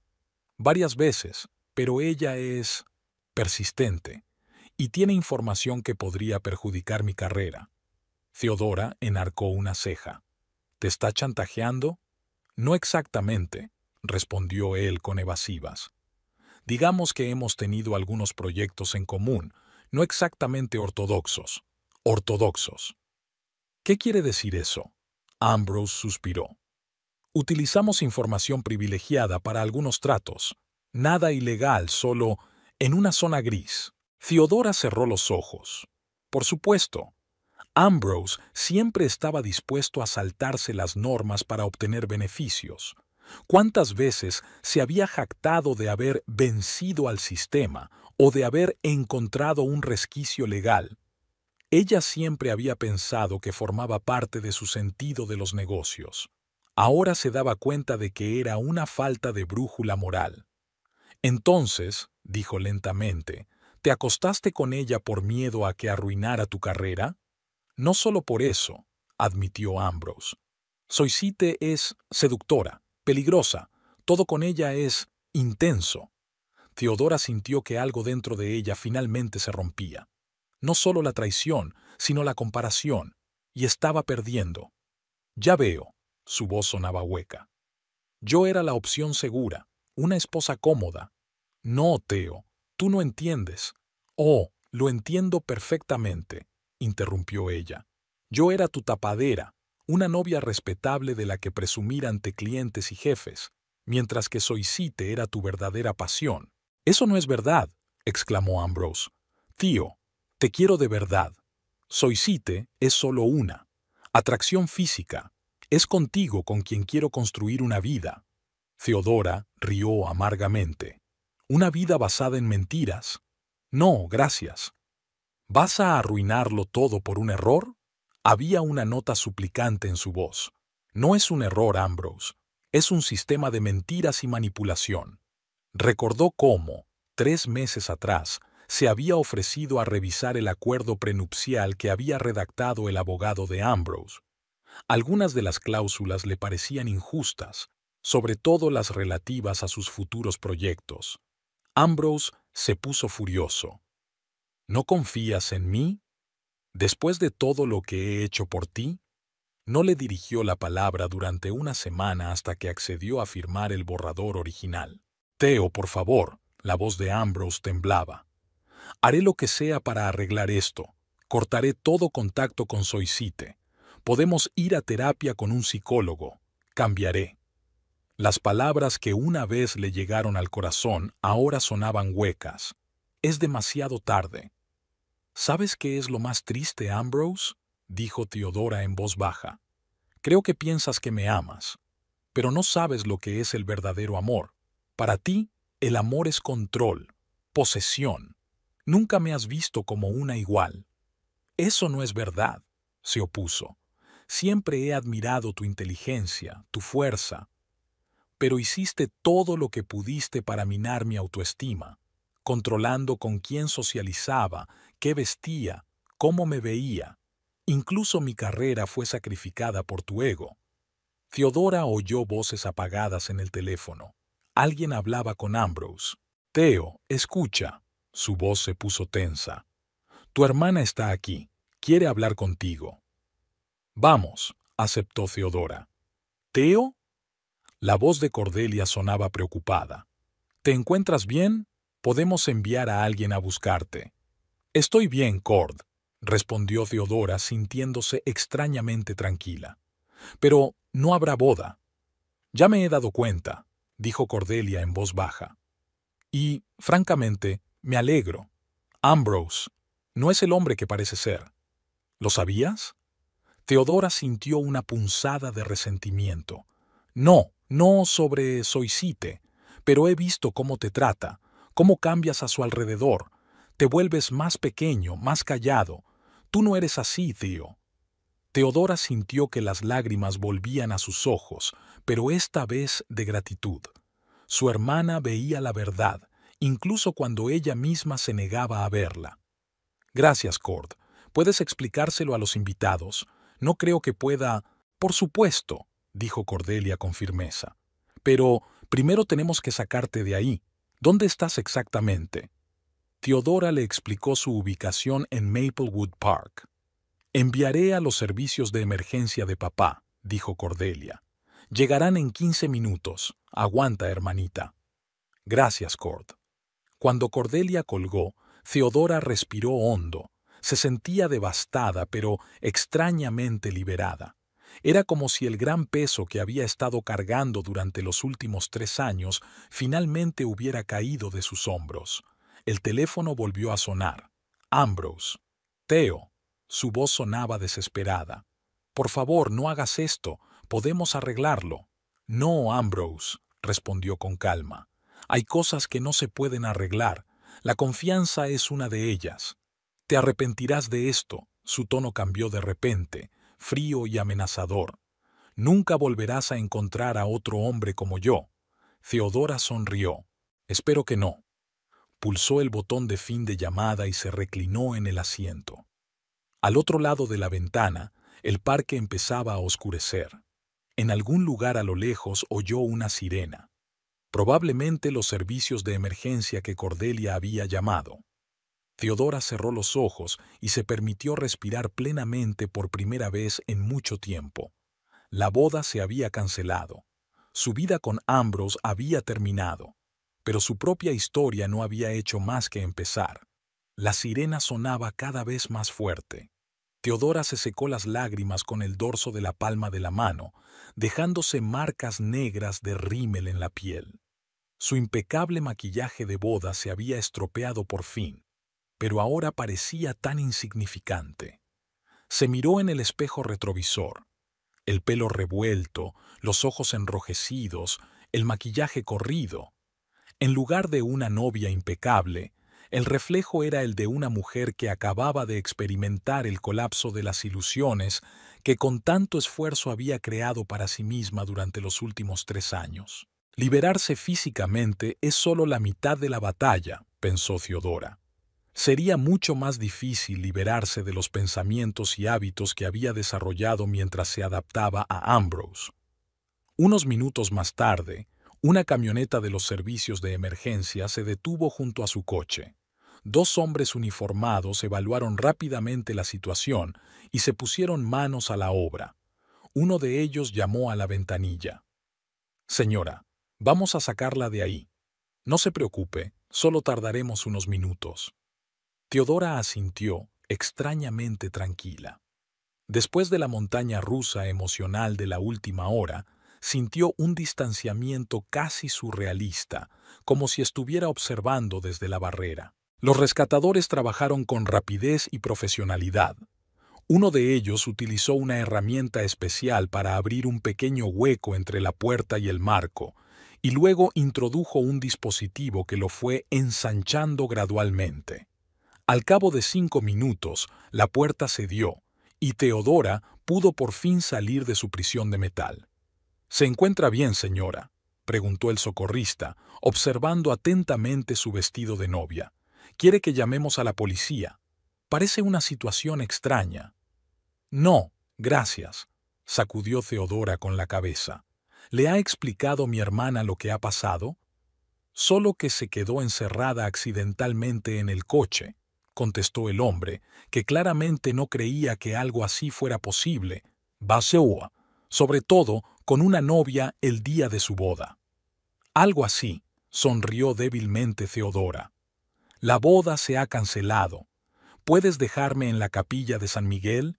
Varias veces, pero ella es persistente y tiene información que podría perjudicar mi carrera. Teodora enarcó una ceja. ¿Te está chantajeando? No exactamente, respondió él con evasivas. Digamos que hemos tenido algunos proyectos en común, no exactamente ortodoxos. Ortodoxos. ¿Qué quiere decir eso? Ambrose suspiró. Utilizamos información privilegiada para algunos tratos. Nada ilegal, solo en una zona gris. Theodora cerró los ojos. Por supuesto. Ambrose siempre estaba dispuesto a saltarse las normas para obtener beneficios. ¿Cuántas veces se había jactado de haber vencido al sistema o de haber encontrado un resquicio legal? Ella siempre había pensado que formaba parte de su sentido de los negocios. Ahora se daba cuenta de que era una falta de brújula moral. Entonces, dijo lentamente, ¿te acostaste con ella por miedo a que arruinara tu carrera? No solo por eso, admitió Ambrose. Soisite es seductora, peligrosa, todo con ella es intenso. Teodora sintió que algo dentro de ella finalmente se rompía. No solo la traición, sino la comparación, y estaba perdiendo. Ya veo, su voz sonaba hueca. Yo era la opción segura, una esposa cómoda. No, Teo, tú no entiendes. Oh, lo entiendo perfectamente, interrumpió ella. Yo era tu tapadera, una novia respetable de la que presumir ante clientes y jefes, mientras que Soisite era tu verdadera pasión. Eso no es verdad, exclamó Ambrose. Tío, te quiero de verdad. Soisite es solo una. Atracción física. Es contigo con quien quiero construir una vida. Theodora rió amargamente. ¿Una vida basada en mentiras? No, gracias. ¿Vas a arruinarlo todo por un error? Había una nota suplicante en su voz. No es un error, Ambrose. Es un sistema de mentiras y manipulación. Recordó cómo, 3 meses atrás, se había ofrecido a revisar el acuerdo prenupcial que había redactado el abogado de Ambrose. Algunas de las cláusulas le parecían injustas, sobre todo las relativas a sus futuros proyectos. Ambrose se puso furioso. ¿No confías en mí? Después de todo lo que he hecho por ti, no le dirigió la palabra durante una semana hasta que accedió a firmar el borrador original. Teo, por favor, la voz de Ambrose temblaba. Haré lo que sea para arreglar esto. Cortaré todo contacto con Soisite. Podemos ir a terapia con un psicólogo. Cambiaré. Las palabras que una vez le llegaron al corazón ahora sonaban huecas. Es demasiado tarde. ¿Sabes qué es lo más triste, Ambrose? Dijo Teodora en voz baja. Creo que piensas que me amas, pero no sabes lo que es el verdadero amor. Para ti, el amor es control, posesión. Nunca me has visto como una igual. Eso no es verdad, se opuso. Siempre he admirado tu inteligencia, tu fuerza, pero hiciste todo lo que pudiste para minar mi autoestima, controlando con quién socializaba, qué vestía, cómo me veía. Incluso mi carrera fue sacrificada por tu ego. Theodora oyó voces apagadas en el teléfono. Alguien hablaba con Ambrose. Teo, escucha. Su voz se puso tensa. Tu hermana está aquí. Quiere hablar contigo. Vamos, aceptó Theodora. ¿Teo? La voz de Cordelia sonaba preocupada. ¿Te encuentras bien? Podemos enviar a alguien a buscarte. Estoy bien, Cord, respondió Theodora sintiéndose extrañamente tranquila. Pero no habrá boda. Ya me he dado cuenta, dijo Cordelia en voz baja. Y, francamente, me alegro. Ambrose no es el hombre que parece ser. ¿Lo sabías? Theodora sintió una punzada de resentimiento. No sobre Soisite, pero he visto cómo te trata, cómo cambias a su alrededor. Te vuelves más pequeño, más callado. Tú no eres así, Theo. Teodora sintió que las lágrimas volvían a sus ojos, pero esta vez de gratitud. Su hermana veía la verdad, incluso cuando ella misma se negaba a verla. Gracias, Cord. ¿Puedes explicárselo a los invitados? No creo que pueda... Por supuesto, dijo Cordelia con firmeza. Pero primero tenemos que sacarte de ahí. ¿Dónde estás exactamente? Teodora le explicó su ubicación en Maplewood Park. Enviaré a los servicios de emergencia de papá, dijo Cordelia. Llegarán en 15 minutos. Aguanta, hermanita. Gracias, Cord. Cuando Cordelia colgó, Teodora respiró hondo. Se sentía devastada, pero extrañamente liberada. Era como si el gran peso que había estado cargando durante los últimos 3 años finalmente hubiera caído de sus hombros. El teléfono volvió a sonar. Ambrose. Theo. Su voz sonaba desesperada. Por favor, no hagas esto. Podemos arreglarlo. No, Ambrose, respondió con calma. Hay cosas que no se pueden arreglar. La confianza es una de ellas. Te arrepentirás de esto. Su tono cambió de repente, frío y amenazador. Nunca volverás a encontrar a otro hombre como yo. Teodora sonrió. Espero que no. Pulsó el botón de fin de llamada y se reclinó en el asiento. Al otro lado de la ventana, el parque empezaba a oscurecer. En algún lugar a lo lejos oyó una sirena. Probablemente los servicios de emergencia que Cordelia había llamado. Teodora cerró los ojos y se permitió respirar plenamente por primera vez en mucho tiempo. La boda se había cancelado. Su vida con Ambrose había terminado. Pero su propia historia no había hecho más que empezar. La sirena sonaba cada vez más fuerte. Teodora se secó las lágrimas con el dorso de la palma de la mano, dejándose marcas negras de rímel en la piel. Su impecable maquillaje de boda se había estropeado por fin, pero ahora parecía tan insignificante. Se miró en el espejo retrovisor. El pelo revuelto, los ojos enrojecidos, el maquillaje corrido. En lugar de una novia impecable, el reflejo era el de una mujer que acababa de experimentar el colapso de las ilusiones que con tanto esfuerzo había creado para sí misma durante los últimos 3 años. Liberarse físicamente es solo la mitad de la batalla, pensó Teodora. Sería mucho más difícil liberarse de los pensamientos y hábitos que había desarrollado mientras se adaptaba a Ambrose. Unos minutos más tarde, una camioneta de los servicios de emergencia se detuvo junto a su coche. 2 hombres uniformados evaluaron rápidamente la situación y se pusieron manos a la obra. Uno de ellos llamó a la ventanilla. «Señora, vamos a sacarla de ahí. No se preocupe, solo tardaremos unos minutos». Teodora asintió, extrañamente tranquila. Después de la montaña rusa emocional de la última hora, sintió un distanciamiento casi surrealista, como si estuviera observando desde la barrera. Los rescatadores trabajaron con rapidez y profesionalidad. Uno de ellos utilizó una herramienta especial para abrir un pequeño hueco entre la puerta y el marco, y luego introdujo un dispositivo que lo fue ensanchando gradualmente. Al cabo de 5 minutos, la puerta cedió, y Teodora pudo por fin salir de su prisión de metal. «¿Se encuentra bien, señora?», preguntó el socorrista, observando atentamente su vestido de novia. «¿Quiere que llamemos a la policía? Parece una situación extraña». «No, gracias», sacudió Teodora con la cabeza. «¿Le ha explicado mi hermana lo que ha pasado?» «Solo que se quedó encerrada accidentalmente en el coche», contestó el hombre, que claramente no creía que algo así fuera posible. «Baseoa, sobre todo con una novia el día de su boda». «Algo así», sonrió débilmente Teodora. «La boda se ha cancelado. ¿Puedes dejarme en la capilla de San Miguel?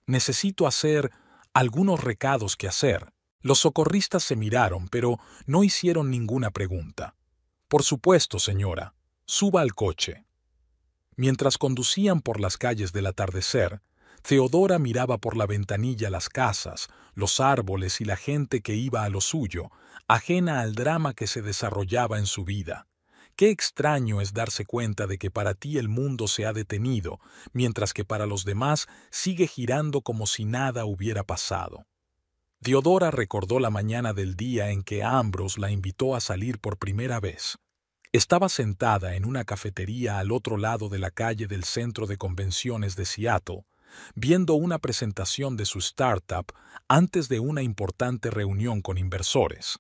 Necesito hacer algunos recados que hacer». Los socorristas se miraron, pero no hicieron ninguna pregunta. «Por supuesto, señora. Suba al coche». Mientras conducían por las calles del atardecer, Teodora miraba por la ventanilla las casas, los árboles y la gente que iba a lo suyo, ajena al drama que se desarrollaba en su vida. Qué extraño es darse cuenta de que para ti el mundo se ha detenido, mientras que para los demás sigue girando como si nada hubiera pasado. Theodora recordó la mañana del día en que Ambrose la invitó a salir por primera vez. Estaba sentada en una cafetería al otro lado de la calle del centro de convenciones de Seattle, viendo una presentación de su startup antes de una importante reunión con inversores.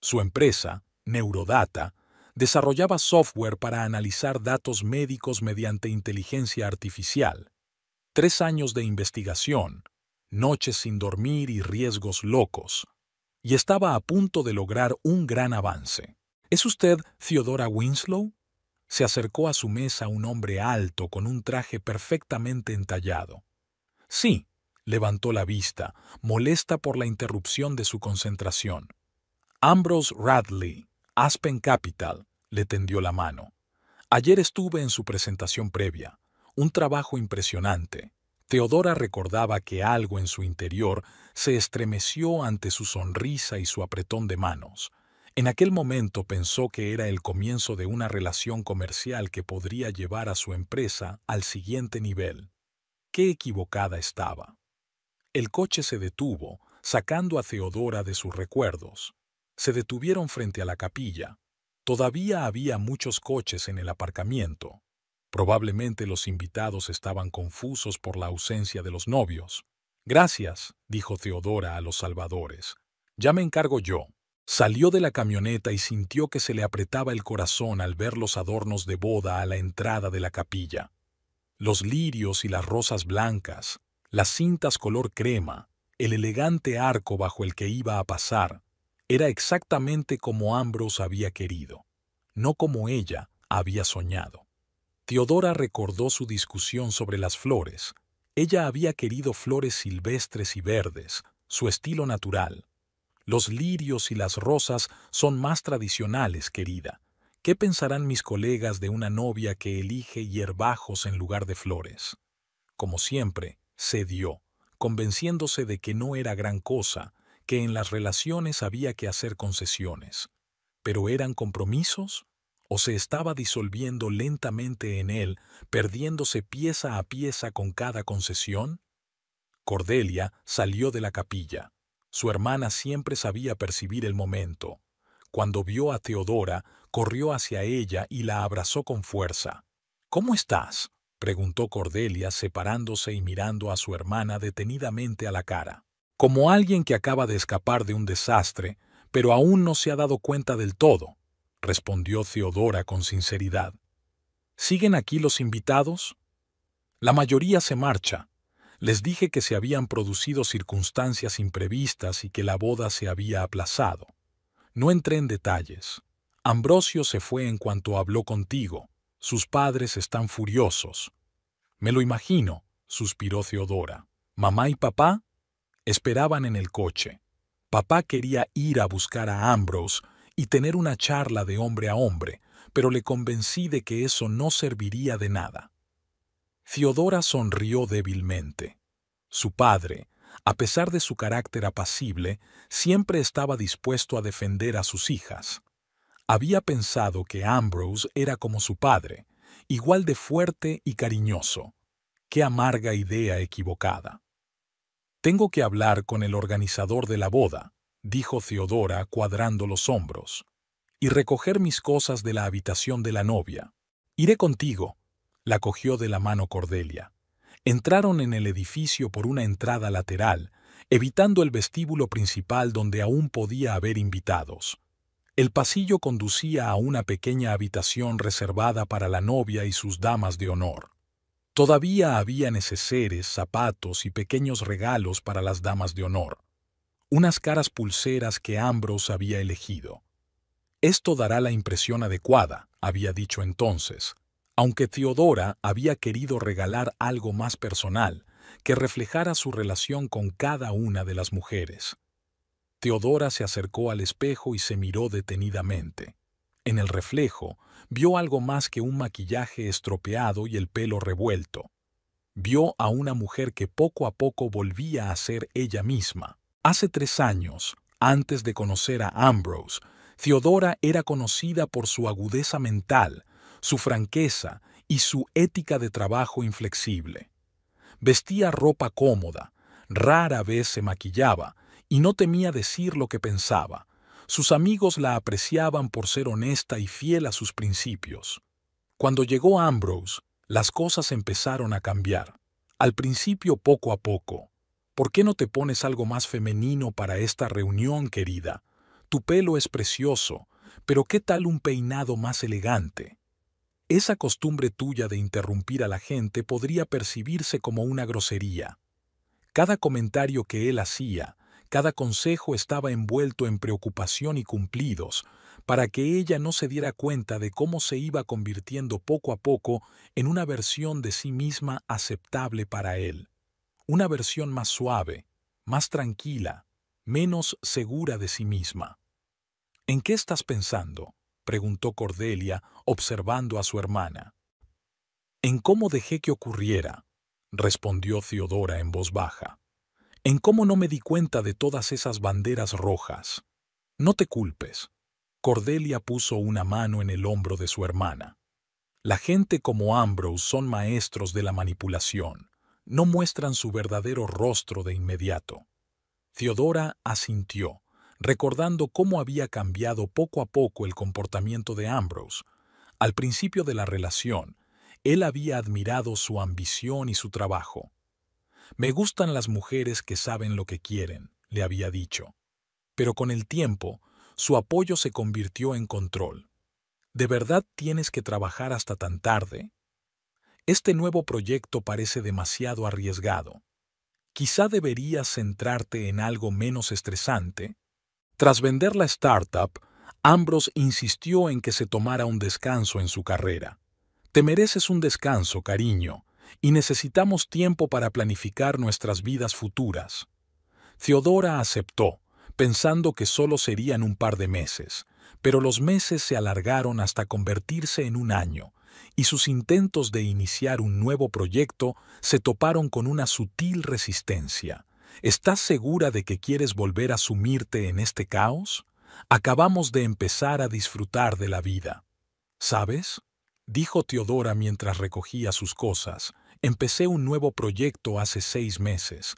Su empresa, Neurodata, desarrollaba software para analizar datos médicos mediante inteligencia artificial. 3 años de investigación, noches sin dormir y riesgos locos, y estaba a punto de lograr un gran avance. ¿Es usted Theodora Winslow? Se acercó a su mesa un hombre alto con un traje perfectamente entallado. Sí, levantó la vista, molesta por la interrupción de su concentración. Ambrose Radley, Aspen Capital, le tendió la mano. Ayer estuve en su presentación previa. Un trabajo impresionante. Theodora recordaba que algo en su interior se estremeció ante su sonrisa y su apretón de manos. En aquel momento pensó que era el comienzo de una relación comercial que podría llevar a su empresa al siguiente nivel. Qué equivocada estaba. El coche se detuvo, sacando a Theodora de sus recuerdos. Se detuvieron frente a la capilla. Todavía había muchos coches en el aparcamiento. Probablemente los invitados estaban confusos por la ausencia de los novios. Gracias, dijo Theodora a los salvadores. Ya me encargo yo. Salió de la camioneta y sintió que se le apretaba el corazón al ver los adornos de boda a la entrada de la capilla. Los lirios y las rosas blancas, las cintas color crema, el elegante arco bajo el que iba a pasar, era exactamente como Ambrose había querido, no como ella había soñado. Theodora recordó su discusión sobre las flores. Ella había querido flores silvestres y verdes, su estilo natural. Los lirios y las rosas son más tradicionales, querida. ¿Qué pensarán mis colegas de una novia que elige hierbajos en lugar de flores? Como siempre, cedió, convenciéndose de que no era gran cosa, que en las relaciones había que hacer concesiones. ¿Pero eran compromisos? ¿O se estaba disolviendo lentamente en él, perdiéndose pieza a pieza con cada concesión? Cordelia salió de la capilla. Su hermana siempre sabía percibir el momento. Cuando vio a Theodora, corrió hacia ella y la abrazó con fuerza. «¿Cómo estás?», preguntó Cordelia separándose y mirando a su hermana detenidamente a la cara. Como alguien que acaba de escapar de un desastre, pero aún no se ha dado cuenta del todo, respondió Theodora con sinceridad. ¿Siguen aquí los invitados? La mayoría se marcha. Les dije que se habían producido circunstancias imprevistas y que la boda se había aplazado. No entré en detalles. Ambrosio se fue en cuanto habló contigo. Sus padres están furiosos. Me lo imagino, suspiró Theodora. ¿Mamá y papá? Esperaban en el coche. Papá quería ir a buscar a Ambrose y tener una charla de hombre a hombre, pero le convencí de que eso no serviría de nada. Theodora sonrió débilmente. Su padre, a pesar de su carácter apacible, siempre estaba dispuesto a defender a sus hijas. Había pensado que Ambrose era como su padre, igual de fuerte y cariñoso. Qué amarga idea equivocada. «Tengo que hablar con el organizador de la boda», dijo Theodora cuadrando los hombros, «y recoger mis cosas de la habitación de la novia. Iré contigo», la cogió de la mano Cordelia. Entraron en el edificio por una entrada lateral, evitando el vestíbulo principal donde aún podía haber invitados. El pasillo conducía a una pequeña habitación reservada para la novia y sus damas de honor. Todavía había neceseres, zapatos y pequeños regalos para las damas de honor. Unas caras pulseras que Ambrose había elegido. «Esto dará la impresión adecuada», había dicho entonces, aunque Theodora había querido regalar algo más personal, que reflejara su relación con cada una de las mujeres. Theodora se acercó al espejo y se miró detenidamente. En el reflejo, vio algo más que un maquillaje estropeado y el pelo revuelto. Vio a una mujer que poco a poco volvía a ser ella misma. Hace 3 años, antes de conocer a Ambrose, Theodora era conocida por su agudeza mental, su franqueza y su ética de trabajo inflexible. Vestía ropa cómoda, rara vez se maquillaba y no temía decir lo que pensaba. Sus amigos la apreciaban por ser honesta y fiel a sus principios. Cuando llegó Ambrose, las cosas empezaron a cambiar. Al principio poco a poco. ¿Por qué no te pones algo más femenino para esta reunión, querida? Tu pelo es precioso, pero ¿qué tal un peinado más elegante? Esa costumbre tuya de interrumpir a la gente podría percibirse como una grosería. Cada comentario que él hacía, cada consejo estaba envuelto en preocupación y cumplidos, para que ella no se diera cuenta de cómo se iba convirtiendo poco a poco en una versión de sí misma aceptable para él. Una versión más suave, más tranquila, menos segura de sí misma. ¿En qué estás pensando?, preguntó Cordelia, observando a su hermana. «En cómo dejé que ocurriera», respondió Theodora en voz baja. «En cómo no me di cuenta de todas esas banderas rojas. No te culpes». Cordelia puso una mano en el hombro de su hermana. «La gente como Ambrose son maestros de la manipulación. No muestran su verdadero rostro de inmediato». Theodora asintió, recordando cómo había cambiado poco a poco el comportamiento de Ambrose. Al principio de la relación, él había admirado su ambición y su trabajo. «Me gustan las mujeres que saben lo que quieren», le había dicho. Pero con el tiempo, su apoyo se convirtió en control. «¿De verdad tienes que trabajar hasta tan tarde? Este nuevo proyecto parece demasiado arriesgado. Quizá deberías centrarte en algo menos estresante». Tras vender la startup, Ambrose insistió en que se tomara un descanso en su carrera. «Te mereces un descanso, cariño, y necesitamos tiempo para planificar nuestras vidas futuras». Theodora aceptó, pensando que solo serían un par de meses, pero los meses se alargaron hasta convertirse en un año, y sus intentos de iniciar un nuevo proyecto se toparon con una sutil resistencia. ¿Estás segura de que quieres volver a sumirte en este caos? Acabamos de empezar a disfrutar de la vida. ¿Sabes?, dijo Theodora mientras recogía sus cosas. «Empecé un nuevo proyecto hace 6 meses.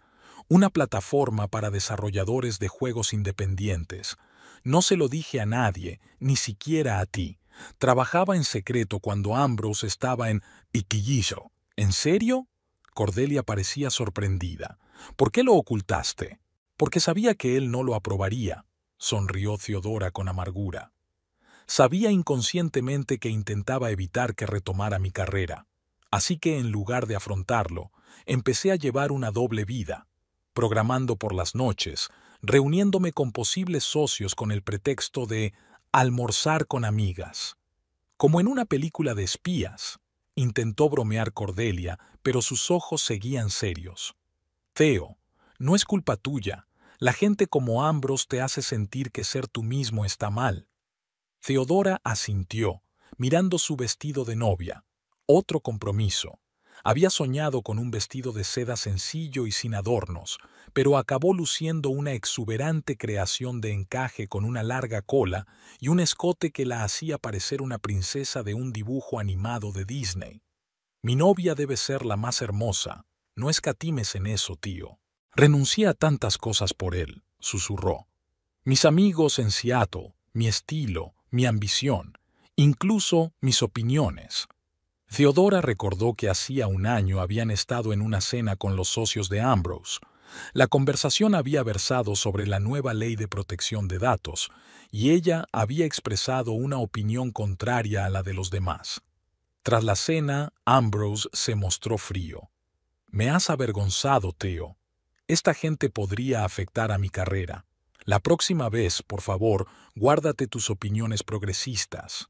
Una plataforma para desarrolladores de juegos independientes. No se lo dije a nadie, ni siquiera a ti. Trabajaba en secreto cuando Ambrose estaba en Iquillizo». «¿En serio?». Cordelia parecía sorprendida. «¿Por qué lo ocultaste?». «Porque sabía que él no lo aprobaría», sonrió Theodora con amargura. «Sabía inconscientemente que intentaba evitar que retomara mi carrera. Así que en lugar de afrontarlo, empecé a llevar una doble vida, programando por las noches, reuniéndome con posibles socios con el pretexto de almorzar con amigas. Como en una película de espías», intentó bromear Cordelia, pero sus ojos seguían serios. «Theo, no es culpa tuya. La gente como Ambrose te hace sentir que ser tú mismo está mal». Theodora asintió, mirando su vestido de novia. Otro compromiso. Había soñado con un vestido de seda sencillo y sin adornos, pero acabó luciendo una exuberante creación de encaje con una larga cola y un escote que la hacía parecer una princesa de un dibujo animado de Disney. «Mi novia debe ser la más hermosa. No escatimes en eso, tío». «Renuncié a tantas cosas por él», susurró. «Mis amigos en Seattle, mi estilo, mi ambición, incluso mis opiniones». Theodora recordó que hacía un año habían estado en una cena con los socios de Ambrose. La conversación había versado sobre la nueva ley de protección de datos, y ella había expresado una opinión contraria a la de los demás. Tras la cena, Ambrose se mostró frío. «Me has avergonzado, Theo. Esta gente podría afectar a mi carrera. La próxima vez, por favor, guárdate tus opiniones progresistas».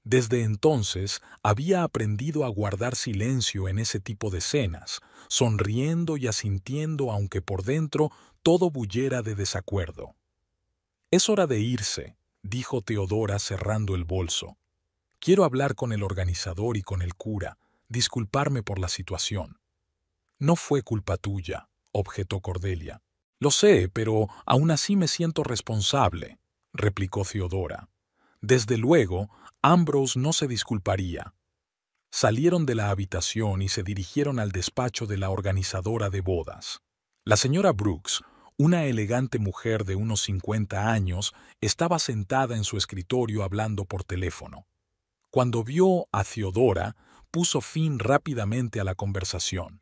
Desde entonces había aprendido a guardar silencio en ese tipo de cenas, sonriendo y asintiendo aunque por dentro todo bullera de desacuerdo. «Es hora de irse», dijo Theodora cerrando el bolso. «Quiero hablar con el organizador y con el cura, disculparme por la situación». «No fue culpa tuya», objetó Cordelia. «Lo sé, pero aún así me siento responsable», replicó Theodora. Desde luego, Ambrose no se disculparía. Salieron de la habitación y se dirigieron al despacho de la organizadora de bodas. La señora Brooks, una elegante mujer de unos 50 años, estaba sentada en su escritorio hablando por teléfono. Cuando vio a Theodora, puso fin rápidamente a la conversación.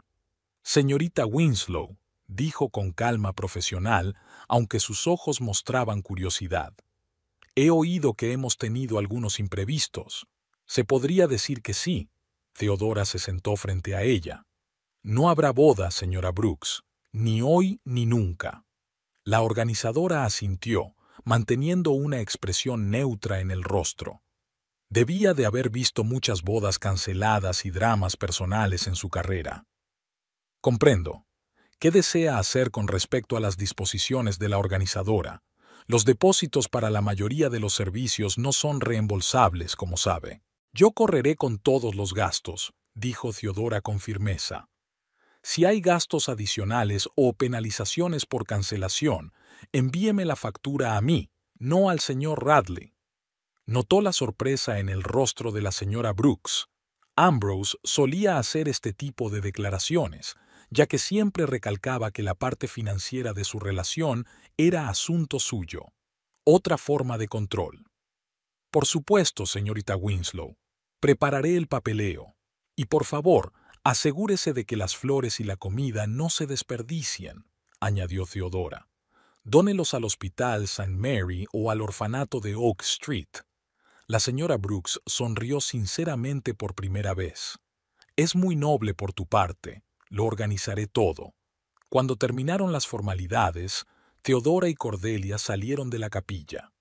«Señorita Winslow», dijo con calma profesional, aunque sus ojos mostraban curiosidad. «He oído que hemos tenido algunos imprevistos». «Se podría decir que sí». Theodora se sentó frente a ella. «No habrá boda, señora Brooks, ni hoy ni nunca». La organizadora asintió, manteniendo una expresión neutra en el rostro. Debía de haber visto muchas bodas canceladas y dramas personales en su carrera. «Comprendo. ¿Qué desea hacer con respecto a las disposiciones de la organizadora? Los depósitos para la mayoría de los servicios no son reembolsables, como sabe». «Yo correré con todos los gastos», dijo Theodora con firmeza. «Si hay gastos adicionales o penalizaciones por cancelación, envíeme la factura a mí, no al señor Radley». Notó la sorpresa en el rostro de la señora Brooks. Ambrose solía hacer este tipo de declaraciones, ya que siempre recalcaba que la parte financiera de su relación era asunto suyo. Otra forma de control. «Por supuesto, señorita Winslow. Prepararé el papeleo. Y por favor, asegúrese de que las flores y la comida no se desperdicien», añadió Theodora. «Dónelos al Hospital St. Mary o al orfanato de Oak Street». La señora Brooks sonrió sinceramente por primera vez. «Es muy noble por tu parte. Lo organizaré todo». Cuando terminaron las formalidades, Theodora y Cordelia salieron de la capilla.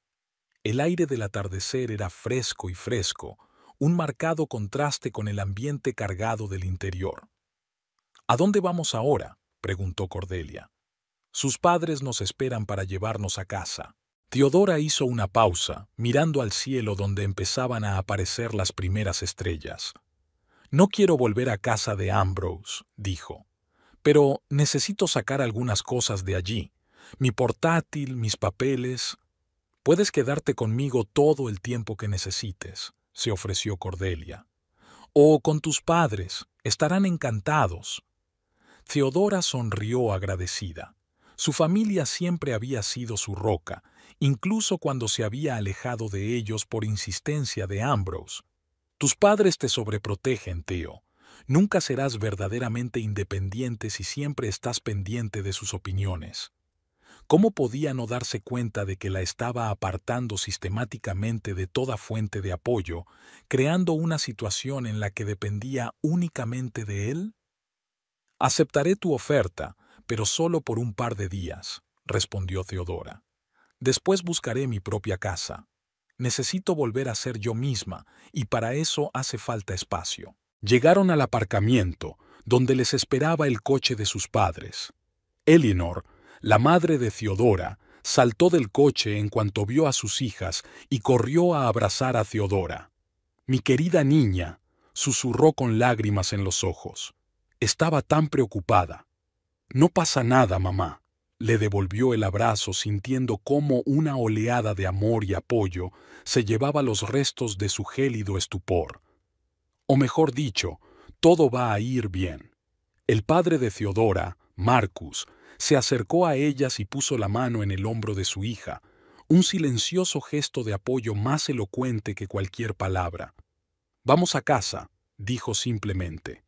El aire del atardecer era fresco y fresco, un marcado contraste con el ambiente cargado del interior. «¿A dónde vamos ahora?», preguntó Cordelia. «Sus padres nos esperan para llevarnos a casa». Theodora hizo una pausa, mirando al cielo donde empezaban a aparecer las primeras estrellas. «No quiero volver a casa de Ambrose», dijo. «Pero necesito sacar algunas cosas de allí. Mi portátil, mis papeles». «Puedes quedarte conmigo todo el tiempo que necesites», se ofreció Cordelia. «O con tus padres, estarán encantados». Theodora sonrió agradecida. Su familia siempre había sido su roca, incluso cuando se había alejado de ellos por insistencia de Ambrose. «Tus padres te sobreprotegen, Theo. Nunca serás verdaderamente independiente si siempre estás pendiente de sus opiniones». ¿Cómo podía no darse cuenta de que la estaba apartando sistemáticamente de toda fuente de apoyo, creando una situación en la que dependía únicamente de él? «Aceptaré tu oferta, pero solo por un par de días», respondió Theodora. «Después buscaré mi propia casa. Necesito volver a ser yo misma, y para eso hace falta espacio». Llegaron al aparcamiento, donde les esperaba el coche de sus padres. Eleanor, la madre de Theodora, saltó del coche en cuanto vio a sus hijas y corrió a abrazar a Theodora. «Mi querida niña», susurró con lágrimas en los ojos. Estaba tan preocupada. «No pasa nada, mamá», le devolvió el abrazo sintiendo cómo una oleada de amor y apoyo se llevaba los restos de su gélido estupor. «O mejor dicho, todo va a ir bien». El padre de Theodora, Marcus, se acercó a ellas y puso la mano en el hombro de su hija, un silencioso gesto de apoyo más elocuente que cualquier palabra. «Vamos a casa», dijo simplemente.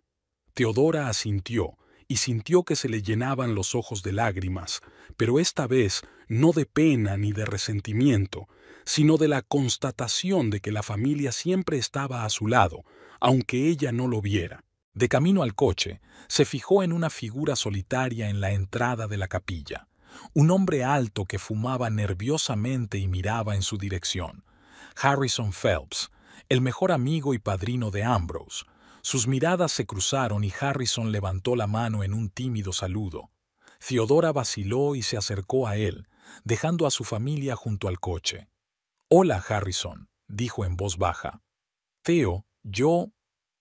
Theodora asintió y sintió que se le llenaban los ojos de lágrimas, pero esta vez no de pena ni de resentimiento, sino de la constatación de que la familia siempre estaba a su lado, aunque ella no lo viera. De camino al coche, se fijó en una figura solitaria en la entrada de la capilla, un hombre alto que fumaba nerviosamente y miraba en su dirección. Harrison Phelps, el mejor amigo y padrino de Ambrose. Sus miradas se cruzaron y Harrison levantó la mano en un tímido saludo. Theodora vaciló y se acercó a él, dejando a su familia junto al coche. «Hola, Harrison», dijo en voz baja. «Theo, yo…»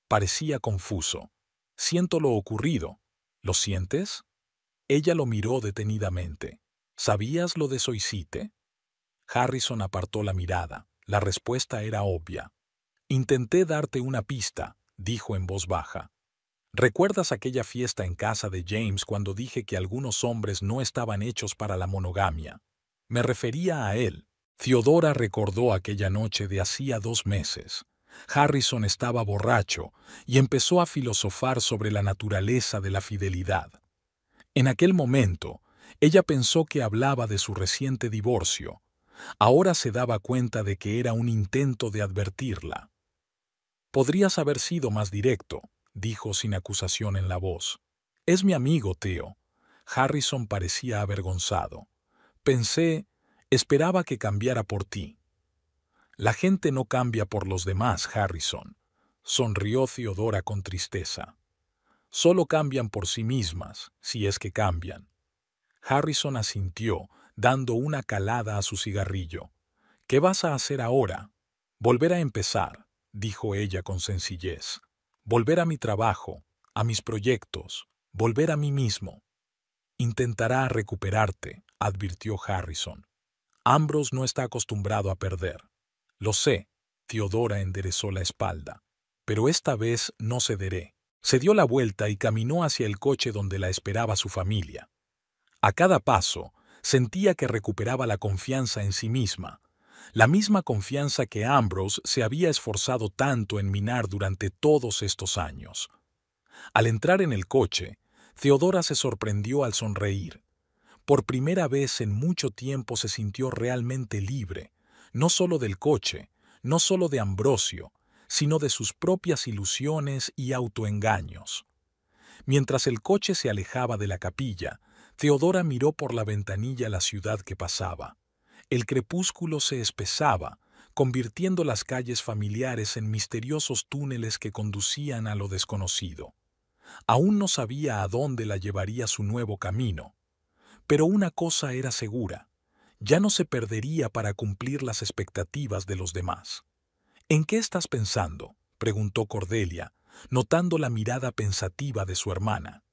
Parecía confuso. «Siento lo ocurrido». «¿Lo sientes?» Ella lo miró detenidamente. «¿Sabías lo de Soisite?» Harrison apartó la mirada. La respuesta era obvia. Intenté darte una pista, dijo en voz baja. ¿Recuerdas aquella fiesta en casa de James cuando dije que algunos hombres no estaban hechos para la monogamia? Me refería a él. Theodora recordó aquella noche de hacía 2 meses. Harrison estaba borracho y empezó a filosofar sobre la naturaleza de la fidelidad. En aquel momento, ella pensó que hablaba de su reciente divorcio. Ahora se daba cuenta de que era un intento de advertirla. Podrías haber sido más directo, dijo sin acusación en la voz. Es mi amigo, Theo. Harrison parecía avergonzado. Esperaba que cambiara por ti. La gente no cambia por los demás, Harrison. Sonrió Theodora con tristeza. Solo cambian por sí mismas, si es que cambian. Harrison asintió, dando una calada a su cigarrillo. ¿Qué vas a hacer ahora? Volver a empezar, dijo ella con sencillez. Volver a mi trabajo, a mis proyectos, volver a mí mismo. Intentará recuperarte, advirtió Harrison. Ambrose no está acostumbrado a perder. Lo sé, Theodora enderezó la espalda. Pero esta vez no cederé. Se dio la vuelta y caminó hacia el coche donde la esperaba su familia. A cada paso, sentía que recuperaba la confianza en sí misma, la misma confianza que Ambrose se había esforzado tanto en minar durante todos estos años. Al entrar en el coche, Theodora se sorprendió al sonreír. Por primera vez en mucho tiempo se sintió realmente libre, no solo del coche, no solo de Ambrosio, sino de sus propias ilusiones y autoengaños. Mientras el coche se alejaba de la capilla, Theodora miró por la ventanilla la ciudad que pasaba. El crepúsculo se espesaba, convirtiendo las calles familiares en misteriosos túneles que conducían a lo desconocido. Aún no sabía a dónde la llevaría su nuevo camino. Pero una cosa era segura, ya no se perdería para cumplir las expectativas de los demás. ¿En qué estás pensando?, preguntó Cordelia, notando la mirada pensativa de su hermana.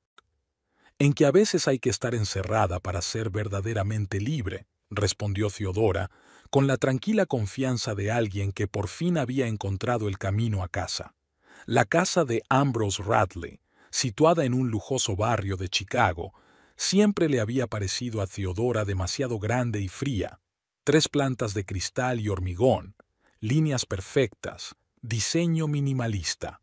En que a veces hay que estar encerrada para ser verdaderamente libre, respondió Theodora, con la tranquila confianza de alguien que por fin había encontrado el camino a casa. La casa de Ambrose Radley, situada en un lujoso barrio de Chicago, siempre le había parecido a Theodora demasiado grande y fría. 3 plantas de cristal y hormigón, líneas perfectas, diseño minimalista.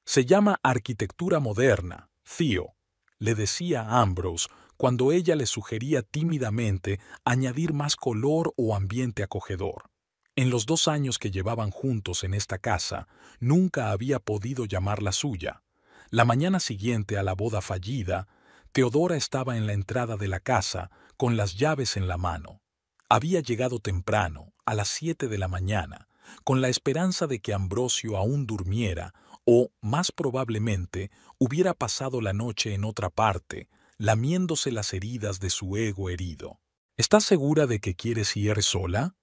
Se llama arquitectura moderna, Theo, le decía a Ambrose cuando ella le sugería tímidamente añadir más color o ambiente acogedor. En los 2 años que llevaban juntos en esta casa, nunca había podido llamarla suya. La mañana siguiente a la boda fallida, Theodora estaba en la entrada de la casa con las llaves en la mano. Había llegado temprano, a las 7 de la mañana, con la esperanza de que Ambrosio aún durmiera o, más probablemente, hubiera pasado la noche en otra parte, lamiéndose las heridas de su ego herido. ¿Estás segura de que quieres ir sola?,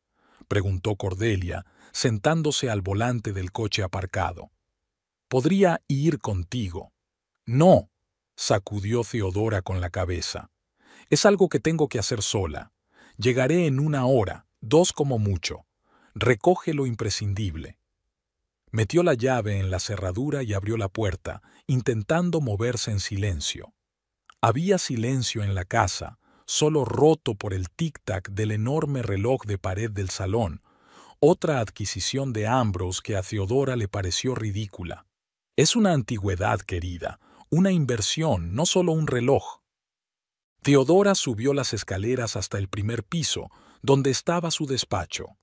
preguntó Cordelia, sentándose al volante del coche aparcado. Podría ir contigo. No, sacudió Theodora con la cabeza. Es algo que tengo que hacer sola. Llegaré en 1 hora, 2 como mucho. Recoge lo imprescindible. Metió la llave en la cerradura y abrió la puerta, intentando moverse en silencio. Había silencio en la casa, solo roto por el tic-tac del enorme reloj de pared del salón, otra adquisición de Ambrose que a Theodora le pareció ridícula. Es una antigüedad, querida, una inversión, no solo un reloj. Theodora subió las escaleras hasta el primer piso, donde estaba su despacho.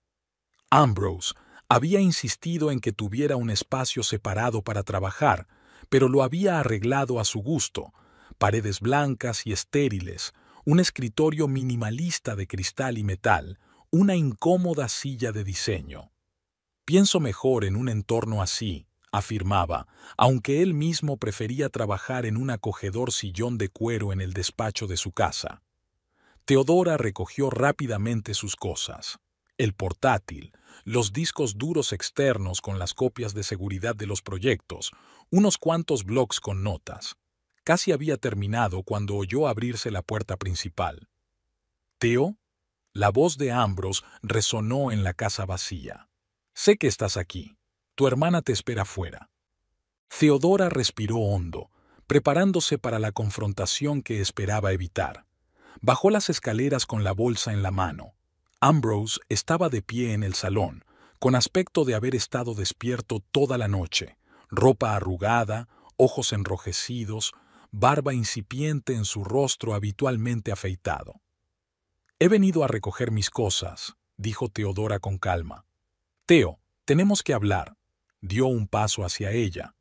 Ambrose había insistido en que tuviera un espacio separado para trabajar, pero lo había arreglado a su gusto: paredes blancas y estériles, un escritorio minimalista de cristal y metal, una incómoda silla de diseño. Pienso mejor en un entorno así, afirmaba, aunque él mismo prefería trabajar en un acogedor sillón de cuero en el despacho de su casa. Theodora recogió rápidamente sus cosas: el portátil, los discos duros externos con las copias de seguridad de los proyectos, unos cuantos blocs con notas. Casi había terminado cuando oyó abrirse la puerta principal. «¿Theo?», La voz de Ambrose resonó en la casa vacía. «Sé que estás aquí. Tu hermana te espera fuera». Theodora respiró hondo, preparándose para la confrontación que esperaba evitar. Bajó las escaleras con la bolsa en la mano. Ambrose estaba de pie en el salón, con aspecto de haber estado despierto toda la noche, ropa arrugada, ojos enrojecidos, barba incipiente en su rostro habitualmente afeitado. «He venido a recoger mis cosas», dijo Theodora con calma. «Theo, tenemos que hablar». Dio un paso hacia ella.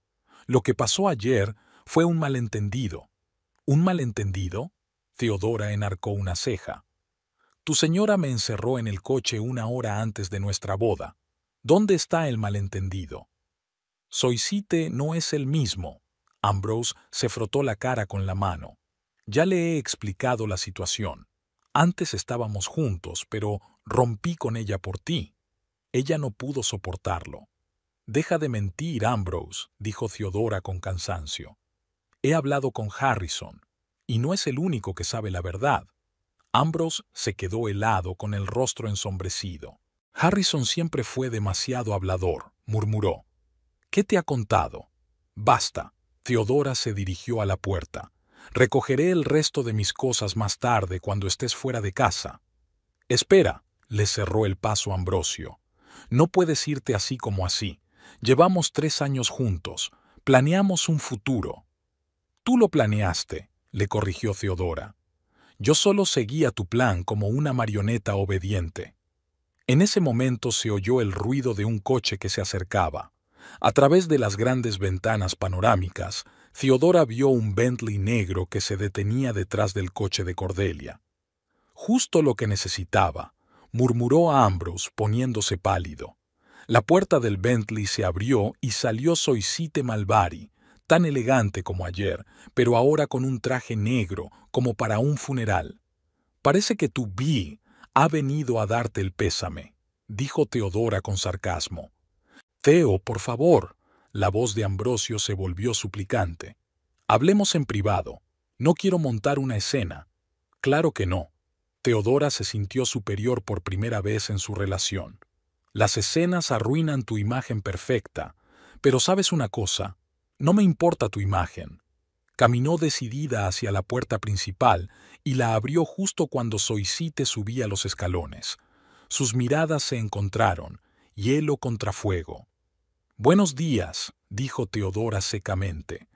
«Lo que pasó ayer fue un malentendido». «¿Un malentendido?» Theodora enarcó una ceja. «Tu señora me encerró en el coche una hora antes de nuestra boda. ¿Dónde está el malentendido?» «Soisite no es el mismo». Ambrose se frotó la cara con la mano. «Ya le he explicado la situación. Antes estábamos juntos, pero rompí con ella por ti. Ella no pudo soportarlo». «Deja de mentir, Ambrose», dijo Theodora con cansancio. «He hablado con Harrison, y no es el único que sabe la verdad». Ambrose se quedó helado con el rostro ensombrecido. «Harrison siempre fue demasiado hablador», murmuró. «¿Qué te ha contado?» «Basta». Theodora se dirigió a la puerta. «Recogeré el resto de mis cosas más tarde cuando estés fuera de casa». «Espera», le cerró el paso Ambrosio. «No puedes irte así como así. Llevamos 3 años juntos. Planeamos un futuro». «Tú lo planeaste», le corrigió Theodora. «Yo solo seguía tu plan como una marioneta obediente». En ese momento se oyó el ruido de un coche que se acercaba. A través de las grandes ventanas panorámicas, Theodora vio un Bentley negro que se detenía detrás del coche de Cordelia. «Justo lo que necesitaba», murmuró Ambrose poniéndose pálido. La puerta del Bentley se abrió y salió Soisite Malvari, tan elegante como ayer, pero ahora con un traje negro como para un funeral. «Parece que tu Bee ha venido a darte el pésame», dijo Theodora con sarcasmo. «Theo, por favor». La voz de Ambrosio se volvió suplicante. «Hablemos en privado. No quiero montar una escena». «Claro que no». Theodora se sintió superior por primera vez en su relación. «Las escenas arruinan tu imagen perfecta. Pero ¿sabes una cosa? No me importa tu imagen». Caminó decidida hacia la puerta principal y la abrió justo cuando Soisite subía los escalones. Sus miradas se encontraron, hielo contra fuego. «Buenos días», dijo Theodora secamente.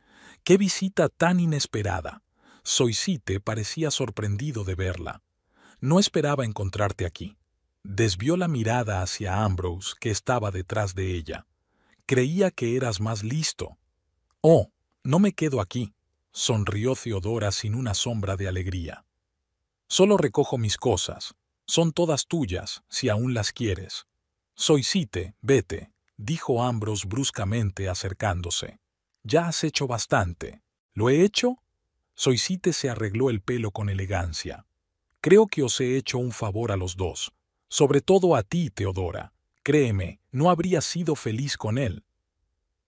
«Qué visita tan inesperada». Soisite parecía sorprendido de verla. «No esperaba encontrarte aquí». Desvió la mirada hacia Ambrose, que estaba detrás de ella. «Creía que eras más listo». «Oh, no me quedo aquí», sonrió Theodora sin una sombra de alegría. «Solo recojo mis cosas. Son todas tuyas, si aún las quieres». «Soisite, vete», dijo Ambrose bruscamente acercándose. «Ya has hecho bastante». «¿Lo he hecho?» Soisite se arregló el pelo con elegancia. «Creo que os he hecho un favor a los dos. Sobre todo a ti, Theodora. Créeme, no habría sido feliz con él».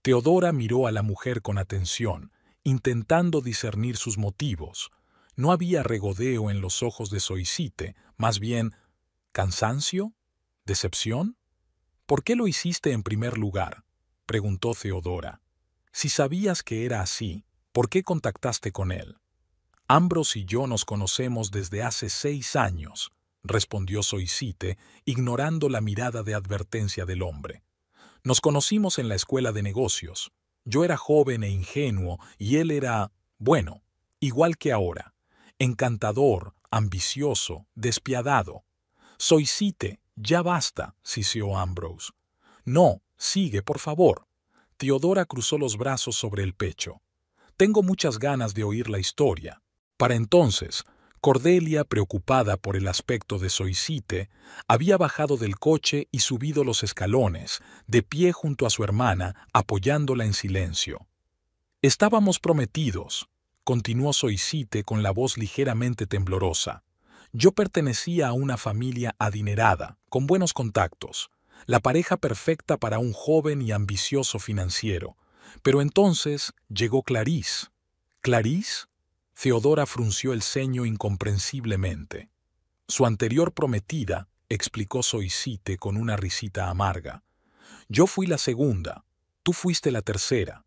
Theodora miró a la mujer con atención, intentando discernir sus motivos. No había regodeo en los ojos de Soisite, más bien, ¿cansancio? ¿Decepción? «¿Por qué lo hiciste en primer lugar?», preguntó Theodora. «Si sabías que era así, ¿por qué contactaste con él?» «Ambrose y yo nos conocemos desde hace 6 años», respondió Soisite, ignorando la mirada de advertencia del hombre. «Nos conocimos en la escuela de negocios. Yo era joven e ingenuo y él era, bueno, igual que ahora, encantador, ambicioso, despiadado». «Soisite, ya basta», siseó Ambrose. «No, sigue, por favor». Theodora cruzó los brazos sobre el pecho. «Tengo muchas ganas de oír la historia». Para entonces, Cordelia, preocupada por el aspecto de Soisite, había bajado del coche y subido los escalones, de pie junto a su hermana, apoyándola en silencio. «Estábamos prometidos», continuó Soisite con la voz ligeramente temblorosa. «Yo pertenecía a una familia adinerada, con buenos contactos, la pareja perfecta para un joven y ambicioso financiero. Pero entonces llegó Clarice». «¿Clarice?». Theodora frunció el ceño incomprensiblemente. Su anterior prometida, explicó Zoisite con una risita amarga. Yo fui la segunda, tú fuiste la tercera.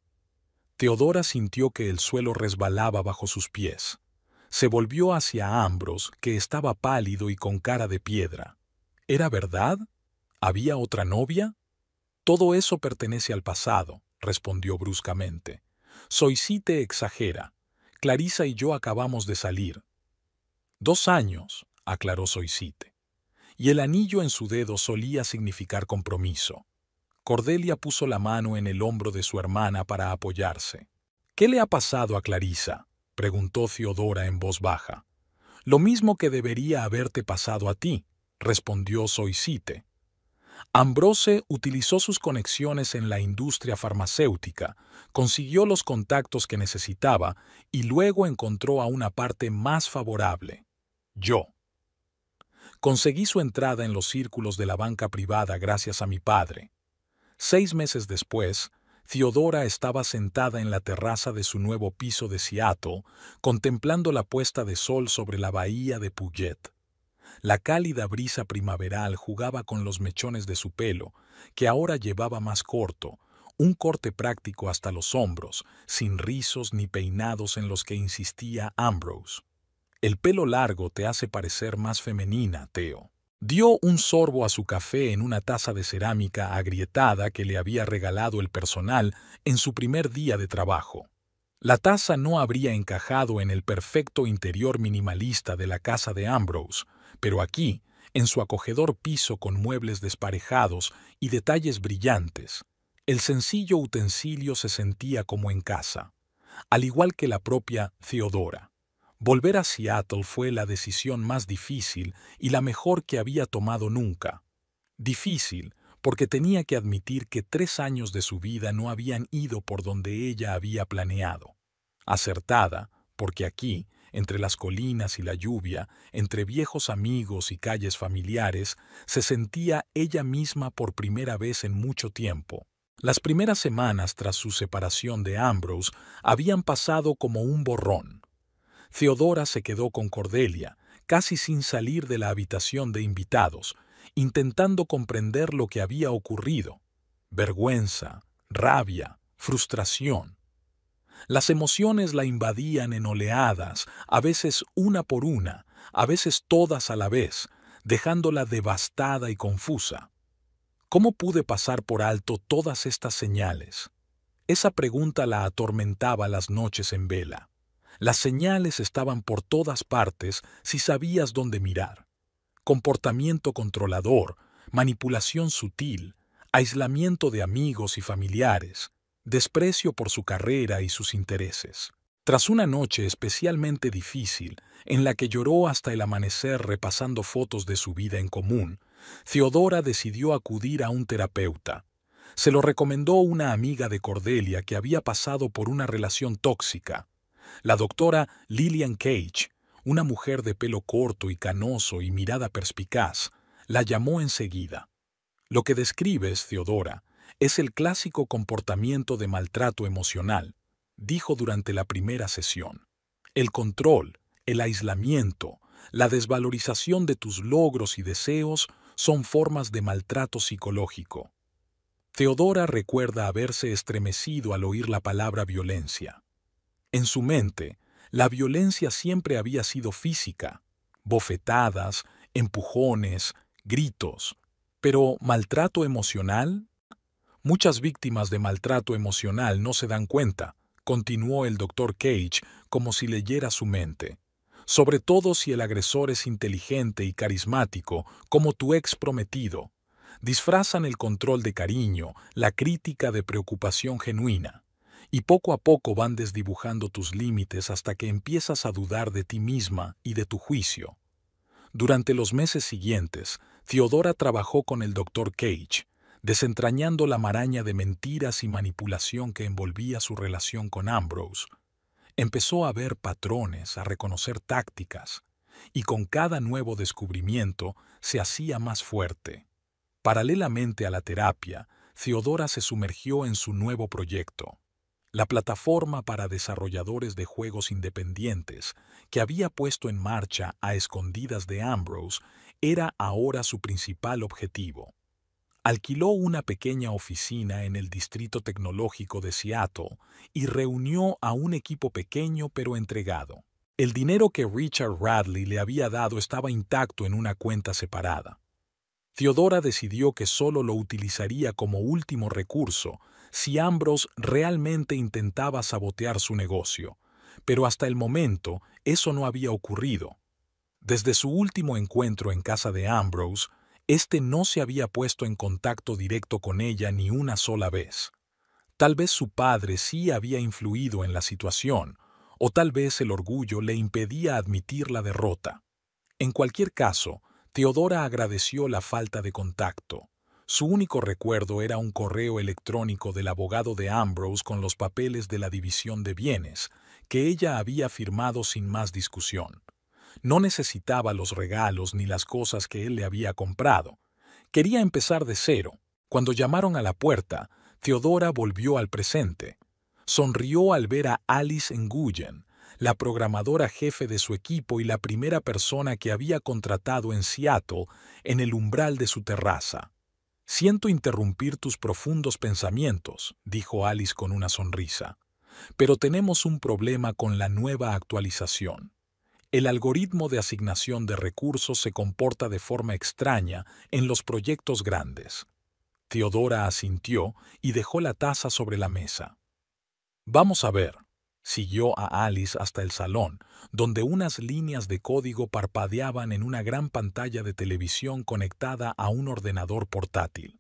Teodora sintió que el suelo resbalaba bajo sus pies. Se volvió hacia Ambrose, que estaba pálido y con cara de piedra. ¿Era verdad? ¿Había otra novia? Todo eso pertenece al pasado, respondió bruscamente. Zoisite exagera. Clarissa y yo acabamos de salir. 2 años, aclaró Zoisite. Y el anillo en su dedo solía significar compromiso. Cordelia puso la mano en el hombro de su hermana para apoyarse. ¿Qué le ha pasado a Clarissa?, preguntó Theodora en voz baja. Lo mismo que debería haberte pasado a ti, respondió Zoisite. Ambrose utilizó sus conexiones en la industria farmacéutica, consiguió los contactos que necesitaba y luego encontró a una parte más favorable. Yo. Conseguí su entrada en los círculos de la banca privada gracias a mi padre. 6 meses después, Theodora estaba sentada en la terraza de su nuevo piso de Seattle, contemplando la puesta de sol sobre la bahía de Puget. La cálida brisa primaveral jugaba con los mechones de su pelo, que ahora llevaba más corto, un corte práctico hasta los hombros, sin rizos ni peinados en los que insistía Ambrose. El pelo largo te hace parecer más femenina, Theo. Dio un sorbo a su café en una taza de cerámica agrietada que le había regalado el personal en su primer día de trabajo. La taza no habría encajado en el perfecto interior minimalista de la casa de Ambrose, pero aquí, en su acogedor piso con muebles desparejados y detalles brillantes, el sencillo utensilio se sentía como en casa, al igual que la propia Theodora. Volver a Seattle fue la decisión más difícil y la mejor que había tomado nunca. Difícil, porque tenía que admitir que 3 años de su vida no habían ido por donde ella había planeado. Acertada, porque aquí, entre las colinas y la lluvia, entre viejos amigos y calles familiares, se sentía ella misma por primera vez en mucho tiempo. Las primeras semanas tras su separación de Ambrose habían pasado como un borrón. Theodora se quedó con Cordelia, casi sin salir de la habitación de invitados, intentando comprender lo que había ocurrido. Vergüenza, rabia, frustración. Las emociones la invadían en oleadas, a veces una por una, a veces todas a la vez, dejándola devastada y confusa. ¿Cómo pude pasar por alto todas estas señales? Esa pregunta la atormentaba las noches en vela. Las señales estaban por todas partes si sabías dónde mirar. Comportamiento controlador, manipulación sutil, aislamiento de amigos y familiares, desprecio por su carrera y sus intereses. Tras una noche especialmente difícil, en la que lloró hasta el amanecer repasando fotos de su vida en común, Theodora decidió acudir a un terapeuta. Se lo recomendó una amiga de Cordelia que había pasado por una relación tóxica. La doctora Lillian Cage, una mujer de pelo corto y canoso y mirada perspicaz, la llamó enseguida. Lo que describes, Theodora, es el clásico comportamiento de maltrato emocional, dijo durante la primera sesión. El control, el aislamiento, la desvalorización de tus logros y deseos son formas de maltrato psicológico. Theodora recuerda haberse estremecido al oír la palabra violencia. En su mente, la violencia siempre había sido física, bofetadas, empujones, gritos. Pero ¿maltrato emocional? Muchas víctimas de maltrato emocional no se dan cuenta, continuó el Dr. Cage como si leyera su mente. Sobre todo si el agresor es inteligente y carismático, como tu ex prometido. Disfrazan el control de cariño, la crítica de preocupación genuina. Y poco a poco van desdibujando tus límites hasta que empiezas a dudar de ti misma y de tu juicio. Durante los meses siguientes, Theodora trabajó con el Dr. Cage, desentrañando la maraña de mentiras y manipulación que envolvía su relación con Ambrose. Empezó a ver patrones, a reconocer tácticas, y con cada nuevo descubrimiento se hacía más fuerte. Paralelamente a la terapia, Theodora se sumergió en su nuevo proyecto. la plataforma para desarrolladores de juegos independientes que había puesto en marcha a escondidas de Ambrose, era ahora su principal objetivo. Alquiló una pequeña oficina en el distrito tecnológico de Seattle y reunió a un equipo pequeño pero entregado. El dinero que Richard Radley le había dado estaba intacto en una cuenta separada. Theodora decidió que solo lo utilizaría como último recurso si Ambrose realmente intentaba sabotear su negocio, pero hasta el momento eso no había ocurrido. Desde su último encuentro en casa de Ambrose, este no se había puesto en contacto directo con ella ni una sola vez. Tal vez su padre sí había influido en la situación, o tal vez el orgullo le impedía admitir la derrota. En cualquier caso, Theodora agradeció la falta de contacto. Su único recuerdo era un correo electrónico del abogado de Ambrose con los papeles de la división de bienes, que ella había firmado sin más discusión. No necesitaba los regalos ni las cosas que él le había comprado. Quería empezar de cero. Cuando llamaron a la puerta, Theodora volvió al presente. Sonrió al ver a Alice Nguyen, la programadora jefe de su equipo y la primera persona que había contratado en Seattle, en el umbral de su terraza. «Siento interrumpir tus profundos pensamientos», dijo Alice con una sonrisa. «Pero tenemos un problema con la nueva actualización. El algoritmo de asignación de recursos se comporta de forma extraña en los proyectos grandes». Theodora asintió y dejó la taza sobre la mesa. «Vamos a ver», siguió a Alice hasta el salón, donde unas líneas de código parpadeaban en una gran pantalla de televisión conectada a un ordenador portátil.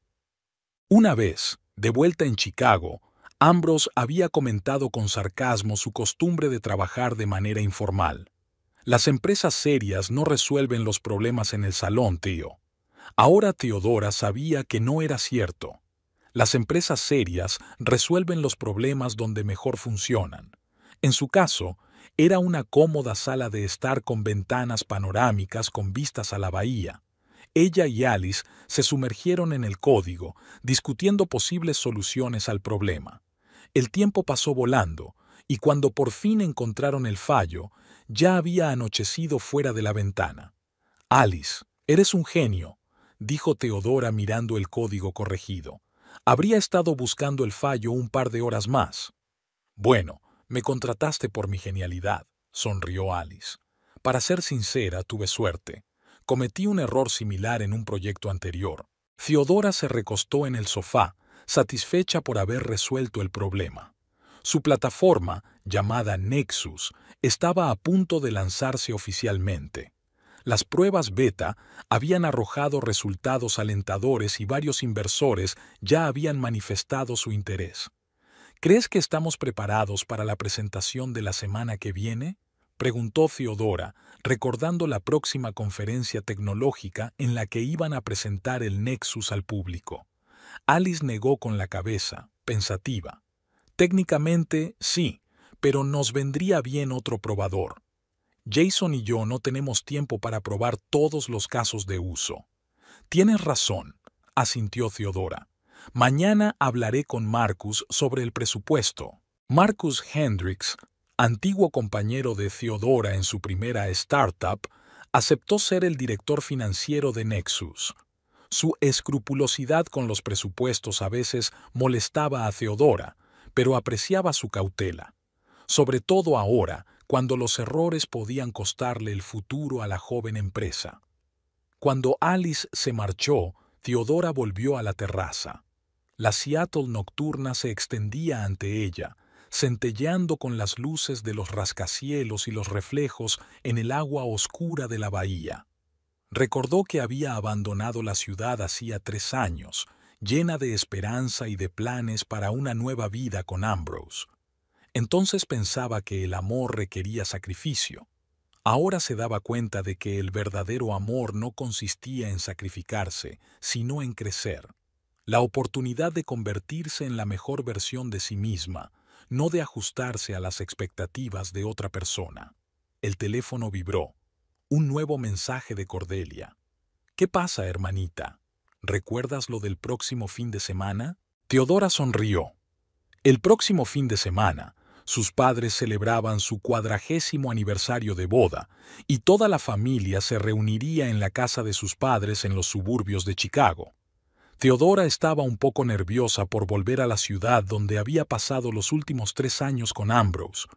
Una vez, de vuelta en Chicago, Ambrose había comentado con sarcasmo su costumbre de trabajar de manera informal. «Las empresas serias no resuelven los problemas en el salón, tío». Ahora Theodora sabía que no era cierto. Las empresas serias resuelven los problemas donde mejor funcionan. En su caso, era una cómoda sala de estar con ventanas panorámicas con vistas a la bahía. Ella y Alice se sumergieron en el código, discutiendo posibles soluciones al problema. El tiempo pasó volando, y cuando por fin encontraron el fallo, ya había anochecido fuera de la ventana. «Alice, eres un genio», dijo Theodora mirando el código corregido. «Habría estado buscando el fallo un par de horas más». «Bueno, me contrataste por mi genialidad», sonrió Alice. «Para ser sincera, tuve suerte. Cometí un error similar en un proyecto anterior». Theodora se recostó en el sofá, satisfecha por haber resuelto el problema. Su plataforma, llamada Nexus, estaba a punto de lanzarse oficialmente. Las pruebas beta habían arrojado resultados alentadores y varios inversores ya habían manifestado su interés. «¿Crees que estamos preparados para la presentación de la semana que viene?», preguntó Theodora, recordando la próxima conferencia tecnológica en la que iban a presentar el Nexus al público. Alice negó con la cabeza, pensativa. «Técnicamente, sí, pero nos vendría bien otro probador. Jason y yo no tenemos tiempo para probar todos los casos de uso». «Tienes razón», asintió Theodora. «Mañana hablaré con Marcus sobre el presupuesto». Marcus Hendricks, antiguo compañero de Theodora en su primera startup, aceptó ser el director financiero de Nexus. Su escrupulosidad con los presupuestos a veces molestaba a Theodora, pero apreciaba su cautela. Sobre todo ahora, cuando los errores podían costarle el futuro a la joven empresa. Cuando Alice se marchó, Theodora volvió a la terraza. La Seattle nocturna se extendía ante ella, centelleando con las luces de los rascacielos y los reflejos en el agua oscura de la bahía. Recordó que había abandonado la ciudad hacía 3 años, llena de esperanza y de planes para una nueva vida con Ambrose. Entonces pensaba que el amor requería sacrificio. Ahora se daba cuenta de que el verdadero amor no consistía en sacrificarse, sino en crecer. La oportunidad de convertirse en la mejor versión de sí misma, no de ajustarse a las expectativas de otra persona. El teléfono vibró. Un nuevo mensaje de Cordelia. «¿Qué pasa, hermanita? ¿Recuerdas lo del próximo fin de semana?». Theodora sonrió. El próximo fin de semana, sus padres celebraban su 40º aniversario de boda y toda la familia se reuniría en la casa de sus padres en los suburbios de Chicago. Theodora estaba un poco nerviosa por volver a la ciudad donde había pasado los últimos 3 años con Ambrose,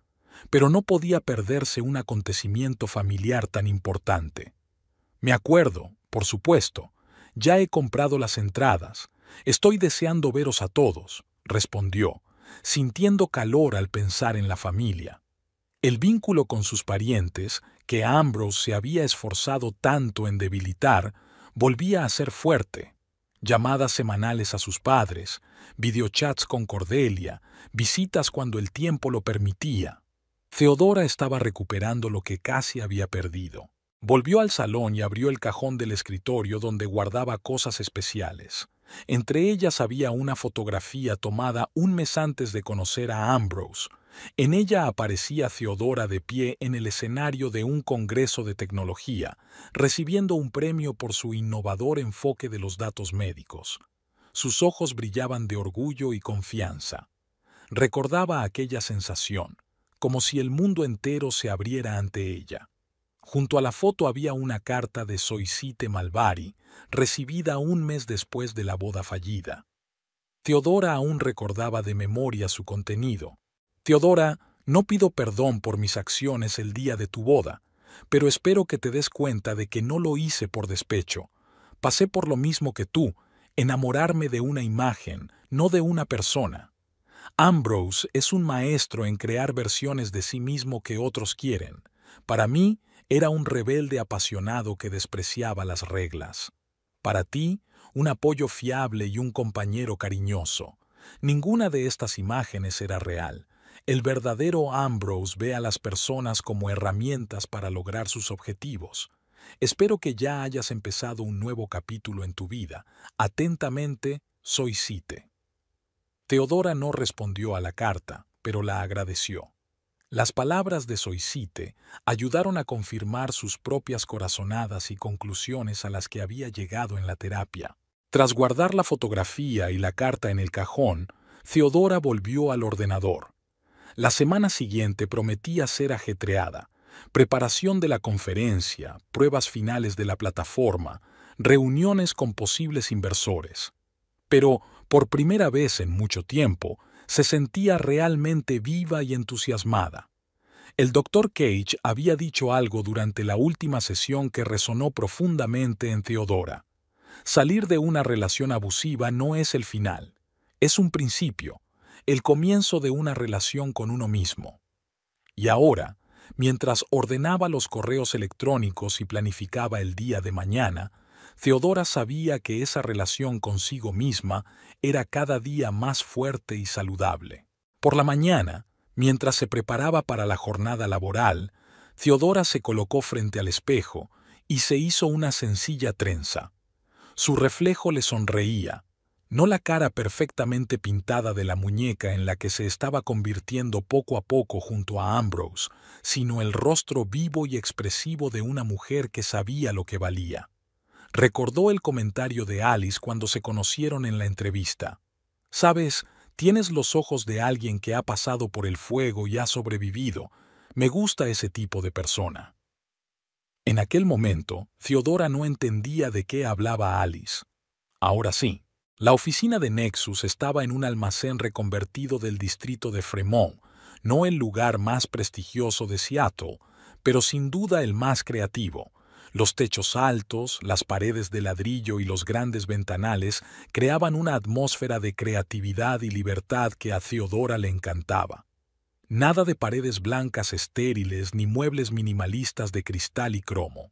pero no podía perderse un acontecimiento familiar tan importante. Me acuerdo, por supuesto, ya he comprado las entradas. Estoy deseando veros a todos, respondió, sintiendo calor al pensar en la familia. El vínculo con sus parientes, que Ambrose se había esforzado tanto en debilitar, volvía a ser fuerte. Llamadas semanales a sus padres, videochats con Cordelia, visitas cuando el tiempo lo permitía. Theodora estaba recuperando lo que casi había perdido. Volvió al salón y abrió el cajón del escritorio donde guardaba cosas especiales. Entre ellas había una fotografía tomada un mes antes de conocer a Ambrose. En ella aparecía Theodora de pie en el escenario de un congreso de tecnología, recibiendo un premio por su innovador enfoque de los datos médicos. Sus ojos brillaban de orgullo y confianza. Recordaba aquella sensación, como si el mundo entero se abriera ante ella. Junto a la foto había una carta de Soisite Malvari, recibida un mes después de la boda fallida. Theodora aún recordaba de memoria su contenido. Theodora, no pido perdón por mis acciones el día de tu boda, pero espero que te des cuenta de que no lo hice por despecho. Pasé por lo mismo que tú, enamorarme de una imagen, no de una persona. Ambrose es un maestro en crear versiones de sí mismo que otros quieren. Para mí, era un rebelde apasionado que despreciaba las reglas. Para ti, un apoyo fiable y un compañero cariñoso. Ninguna de estas imágenes era real. El verdadero Ambrose ve a las personas como herramientas para lograr sus objetivos. Espero que ya hayas empezado un nuevo capítulo en tu vida. Atentamente, Soisite. Theodora no respondió a la carta, pero la agradeció. Las palabras de Soisite ayudaron a confirmar sus propias corazonadas y conclusiones a las que había llegado en la terapia. Tras guardar la fotografía y la carta en el cajón, Theodora volvió al ordenador. La semana siguiente prometía ser ajetreada. Preparación de la conferencia, pruebas finales de la plataforma, reuniones con posibles inversores. Pero, por primera vez en mucho tiempo, se sentía realmente viva y entusiasmada. El Dr. Cage había dicho algo durante la última sesión que resonó profundamente en Theodora. Salir de una relación abusiva no es el final, es un principio, el comienzo de una relación con uno mismo. Y ahora, mientras ordenaba los correos electrónicos y planificaba el día de mañana, Theodora sabía que esa relación consigo misma era cada día más fuerte y saludable. Por la mañana, mientras se preparaba para la jornada laboral, Theodora se colocó frente al espejo y se hizo una sencilla trenza. Su reflejo le sonreía, no la cara perfectamente pintada de la muñeca en la que se estaba convirtiendo poco a poco junto a Ambrose, sino el rostro vivo y expresivo de una mujer que sabía lo que valía. Recordó el comentario de Alice cuando se conocieron en la entrevista. «Sabes, tienes los ojos de alguien que ha pasado por el fuego y ha sobrevivido. Me gusta ese tipo de persona». En aquel momento, Theodora no entendía de qué hablaba Alice. Ahora sí, la oficina de Nexus estaba en un almacén reconvertido del distrito de Fremont, no el lugar más prestigioso de Seattle, pero sin duda el más creativo. Los techos altos, las paredes de ladrillo y los grandes ventanales creaban una atmósfera de creatividad y libertad que a Theodora le encantaba. Nada de paredes blancas estériles ni muebles minimalistas de cristal y cromo.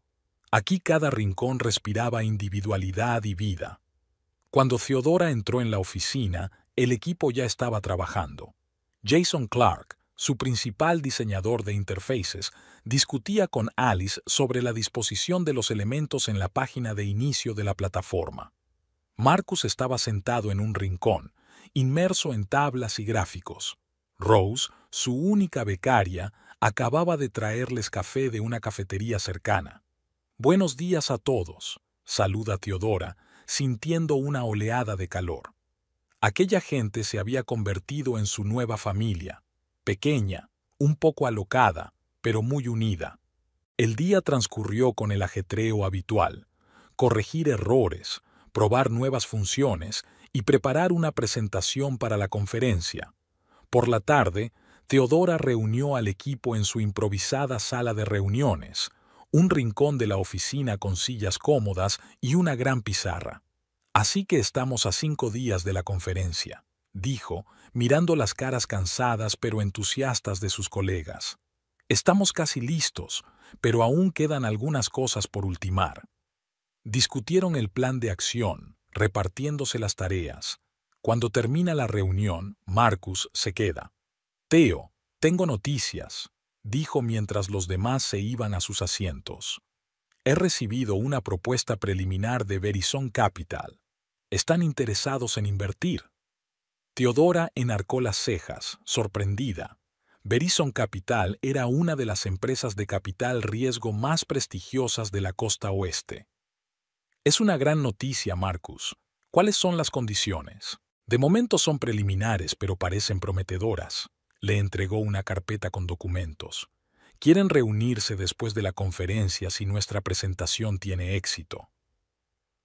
Aquí cada rincón respiraba individualidad y vida. Cuando Theodora entró en la oficina, el equipo ya estaba trabajando. Jason Clark, su principal diseñador de interfaces, discutía con Alice sobre la disposición de los elementos en la página de inicio de la plataforma. Marcus estaba sentado en un rincón, inmerso en tablas y gráficos. Rose, su única becaria, acababa de traerles café de una cafetería cercana. «Buenos días a todos», saluda Theodora, sintiendo una oleada de calor. Aquella gente se había convertido en su nueva familia, pequeña, un poco alocada, pero muy unida. El día transcurrió con el ajetreo habitual: corregir errores, probar nuevas funciones y preparar una presentación para la conferencia. Por la tarde, Teodora reunió al equipo en su improvisada sala de reuniones, un rincón de la oficina con sillas cómodas y una gran pizarra. Así que estamos a 5 días de la conferencia, dijo, mirando las caras cansadas pero entusiastas de sus colegas. Estamos casi listos, pero aún quedan algunas cosas por ultimar. Discutieron el plan de acción, repartiéndose las tareas. Cuando termina la reunión, Marcus se queda. Theo, tengo noticias, dijo mientras los demás se iban a sus asientos. He recibido una propuesta preliminar de Verizon Capital. Están interesados en invertir. Teodora enarcó las cejas, sorprendida. Verizon Capital era una de las empresas de capital riesgo más prestigiosas de la costa oeste. Es una gran noticia, Marcus. ¿Cuáles son las condiciones? De momento son preliminares, pero parecen prometedoras. Le entregó una carpeta con documentos. Quieren reunirse después de la conferencia si nuestra presentación tiene éxito.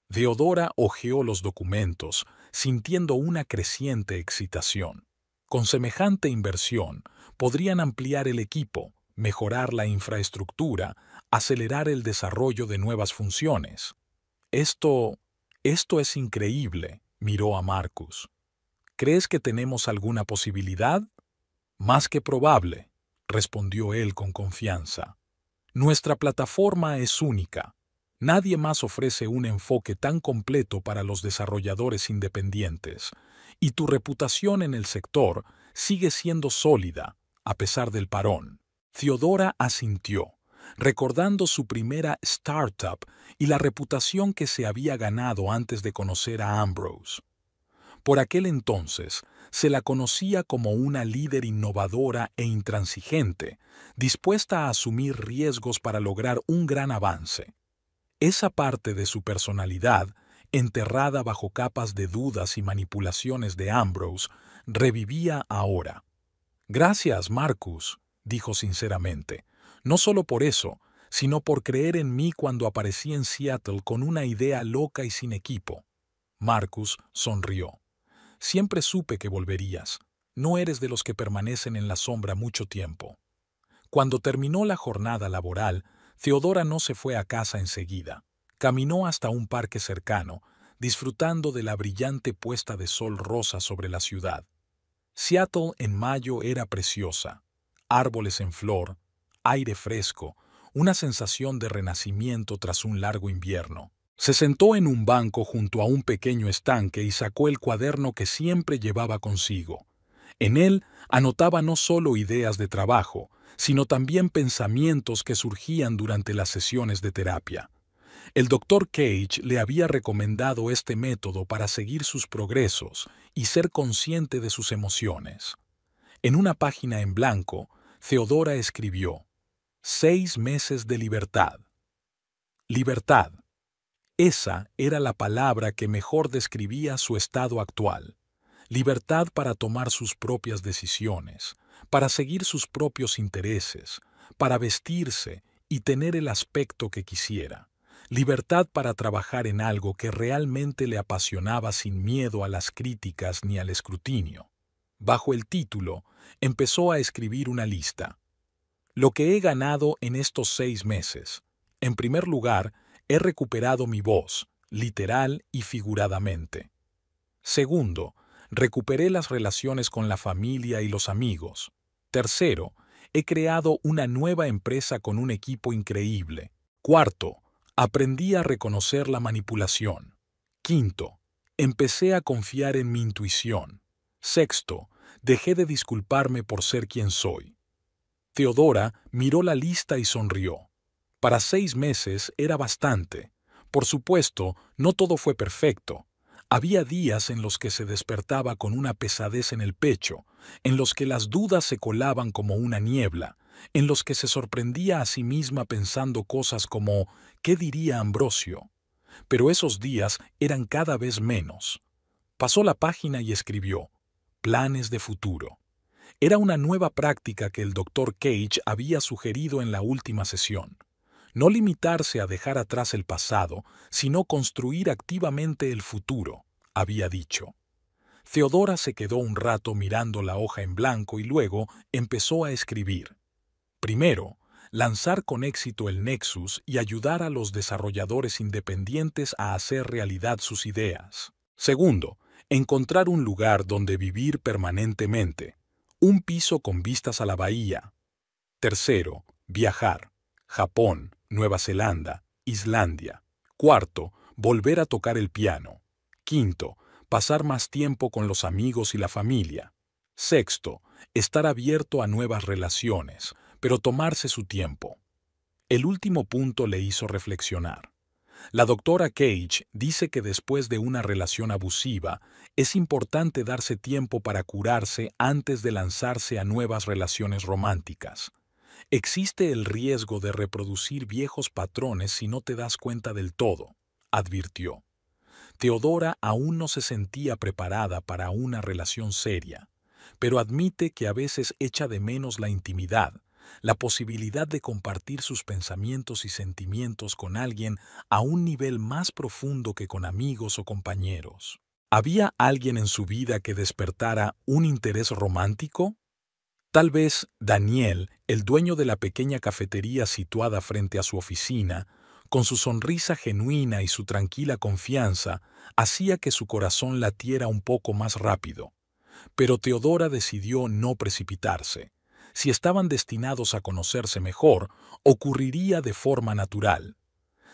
Teodora hojeó los documentos, sintiendo una creciente excitación. Con semejante inversión, podrían ampliar el equipo, mejorar la infraestructura, acelerar el desarrollo de nuevas funciones. Esto es increíble, miró a Marcus. ¿Crees que tenemos alguna posibilidad? Más que probable, respondió él con confianza. Nuestra plataforma es única. Nadie más ofrece un enfoque tan completo para los desarrolladores independientes, y tu reputación en el sector sigue siendo sólida, a pesar del parón. Teodora asintió, recordando su primera startup y la reputación que se había ganado antes de conocer a Ambrose. Por aquel entonces, se la conocía como una líder innovadora e intransigente, dispuesta a asumir riesgos para lograr un gran avance. Esa parte de su personalidad, enterrada bajo capas de dudas y manipulaciones de Ambrose, revivía ahora. Gracias, Marcus, dijo sinceramente, no solo por eso, sino por creer en mí cuando aparecí en Seattle con una idea loca y sin equipo. Marcus sonrió. Siempre supe que volverías. No eres de los que permanecen en la sombra mucho tiempo. Cuando terminó la jornada laboral, Teodora no se fue a casa enseguida. Caminó hasta un parque cercano, disfrutando de la brillante puesta de sol rosa sobre la ciudad. Seattle en mayo era preciosa. Árboles en flor, aire fresco, una sensación de renacimiento tras un largo invierno. Se sentó en un banco junto a un pequeño estanque y sacó el cuaderno que siempre llevaba consigo. En él anotaba no solo ideas de trabajo, sino también pensamientos que surgían durante las sesiones de terapia. El Dr. Cage le había recomendado este método para seguir sus progresos y ser consciente de sus emociones. En una página en blanco, Teodora escribió: 6 meses de libertad. Libertad. Esa era la palabra que mejor describía su estado actual. Libertad para tomar sus propias decisiones, para seguir sus propios intereses, para vestirse y tener el aspecto que quisiera. Libertad para trabajar en algo que realmente le apasionaba sin miedo a las críticas ni al escrutinio. Bajo el título, empezó a escribir una lista. Lo que he ganado en estos 6 meses. En primer lugar, he recuperado mi voz, literal y figuradamente. Segundo, recuperé las relaciones con la familia y los amigos. Tercero, he creado una nueva empresa con un equipo increíble. Cuarto, aprendí a reconocer la manipulación. Quinto, empecé a confiar en mi intuición. Sexto, dejé de disculparme por ser quien soy. Teodora miró la lista y sonrió. Para 6 meses era bastante. Por supuesto, no todo fue perfecto. Había días en los que se despertaba con una pesadez en el pecho, en los que las dudas se colaban como una niebla, en los que se sorprendía a sí misma pensando cosas como ¿qué diría Ambrosio? Pero esos días eran cada vez menos. Pasó la página y escribió: Planes de futuro. Era una nueva práctica que el Dr. Cage había sugerido en la última sesión. No limitarse a dejar atrás el pasado, sino construir activamente el futuro, había dicho. Theodora se quedó un rato mirando la hoja en blanco y luego empezó a escribir. Primero, lanzar con éxito el Nexus y ayudar a los desarrolladores independientes a hacer realidad sus ideas. Segundo, encontrar un lugar donde vivir permanentemente, un piso con vistas a la bahía. Tercero, viajar. Japón, Nueva Zelanda, Islandia. Cuarto, volver a tocar el piano. Quinto, pasar más tiempo con los amigos y la familia. Sexto, estar abierto a nuevas relaciones, pero tomarse su tiempo. El último punto le hizo reflexionar. La doctora Cage dice que después de una relación abusiva, es importante darse tiempo para curarse antes de lanzarse a nuevas relaciones románticas. Existe el riesgo de reproducir viejos patrones si no te das cuenta del todo, advirtió. Theodora aún no se sentía preparada para una relación seria, pero admite que a veces echa de menos la intimidad, la posibilidad de compartir sus pensamientos y sentimientos con alguien a un nivel más profundo que con amigos o compañeros. ¿Había alguien en su vida que despertara un interés romántico? Tal vez Daniel, el dueño de la pequeña cafetería situada frente a su oficina, con su sonrisa genuina y su tranquila confianza, hacía que su corazón latiera un poco más rápido. Pero Theodora decidió no precipitarse. Si estaban destinados a conocerse mejor, ocurriría de forma natural.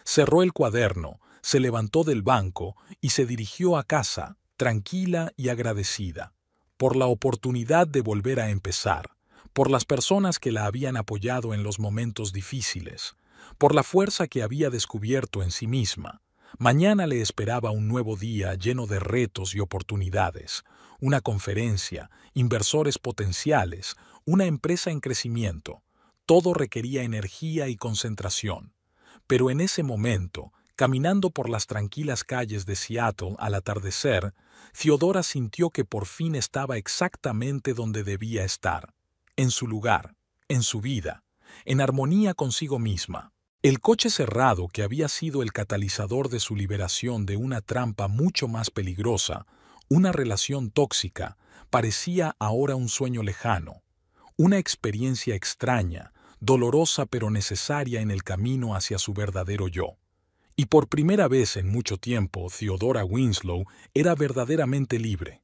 Cerró el cuaderno, se levantó del banco y se dirigió a casa, tranquila y agradecida, por la oportunidad de volver a empezar, por las personas que la habían apoyado en los momentos difíciles, por la fuerza que había descubierto en sí misma. Mañana le esperaba un nuevo día lleno de retos y oportunidades, una conferencia, inversores potenciales, una empresa en crecimiento. Todo requería energía y concentración. Pero en ese momento, caminando por las tranquilas calles de Seattle al atardecer, Theodora sintió que por fin estaba exactamente donde debía estar, en su lugar, en su vida, en armonía consigo misma. El coche cerrado, que había sido el catalizador de su liberación de una trampa mucho más peligrosa, una relación tóxica, parecía ahora un sueño lejano, una experiencia extraña, dolorosa pero necesaria en el camino hacia su verdadero yo. Y por primera vez en mucho tiempo, Theodora Winslow era verdaderamente libre.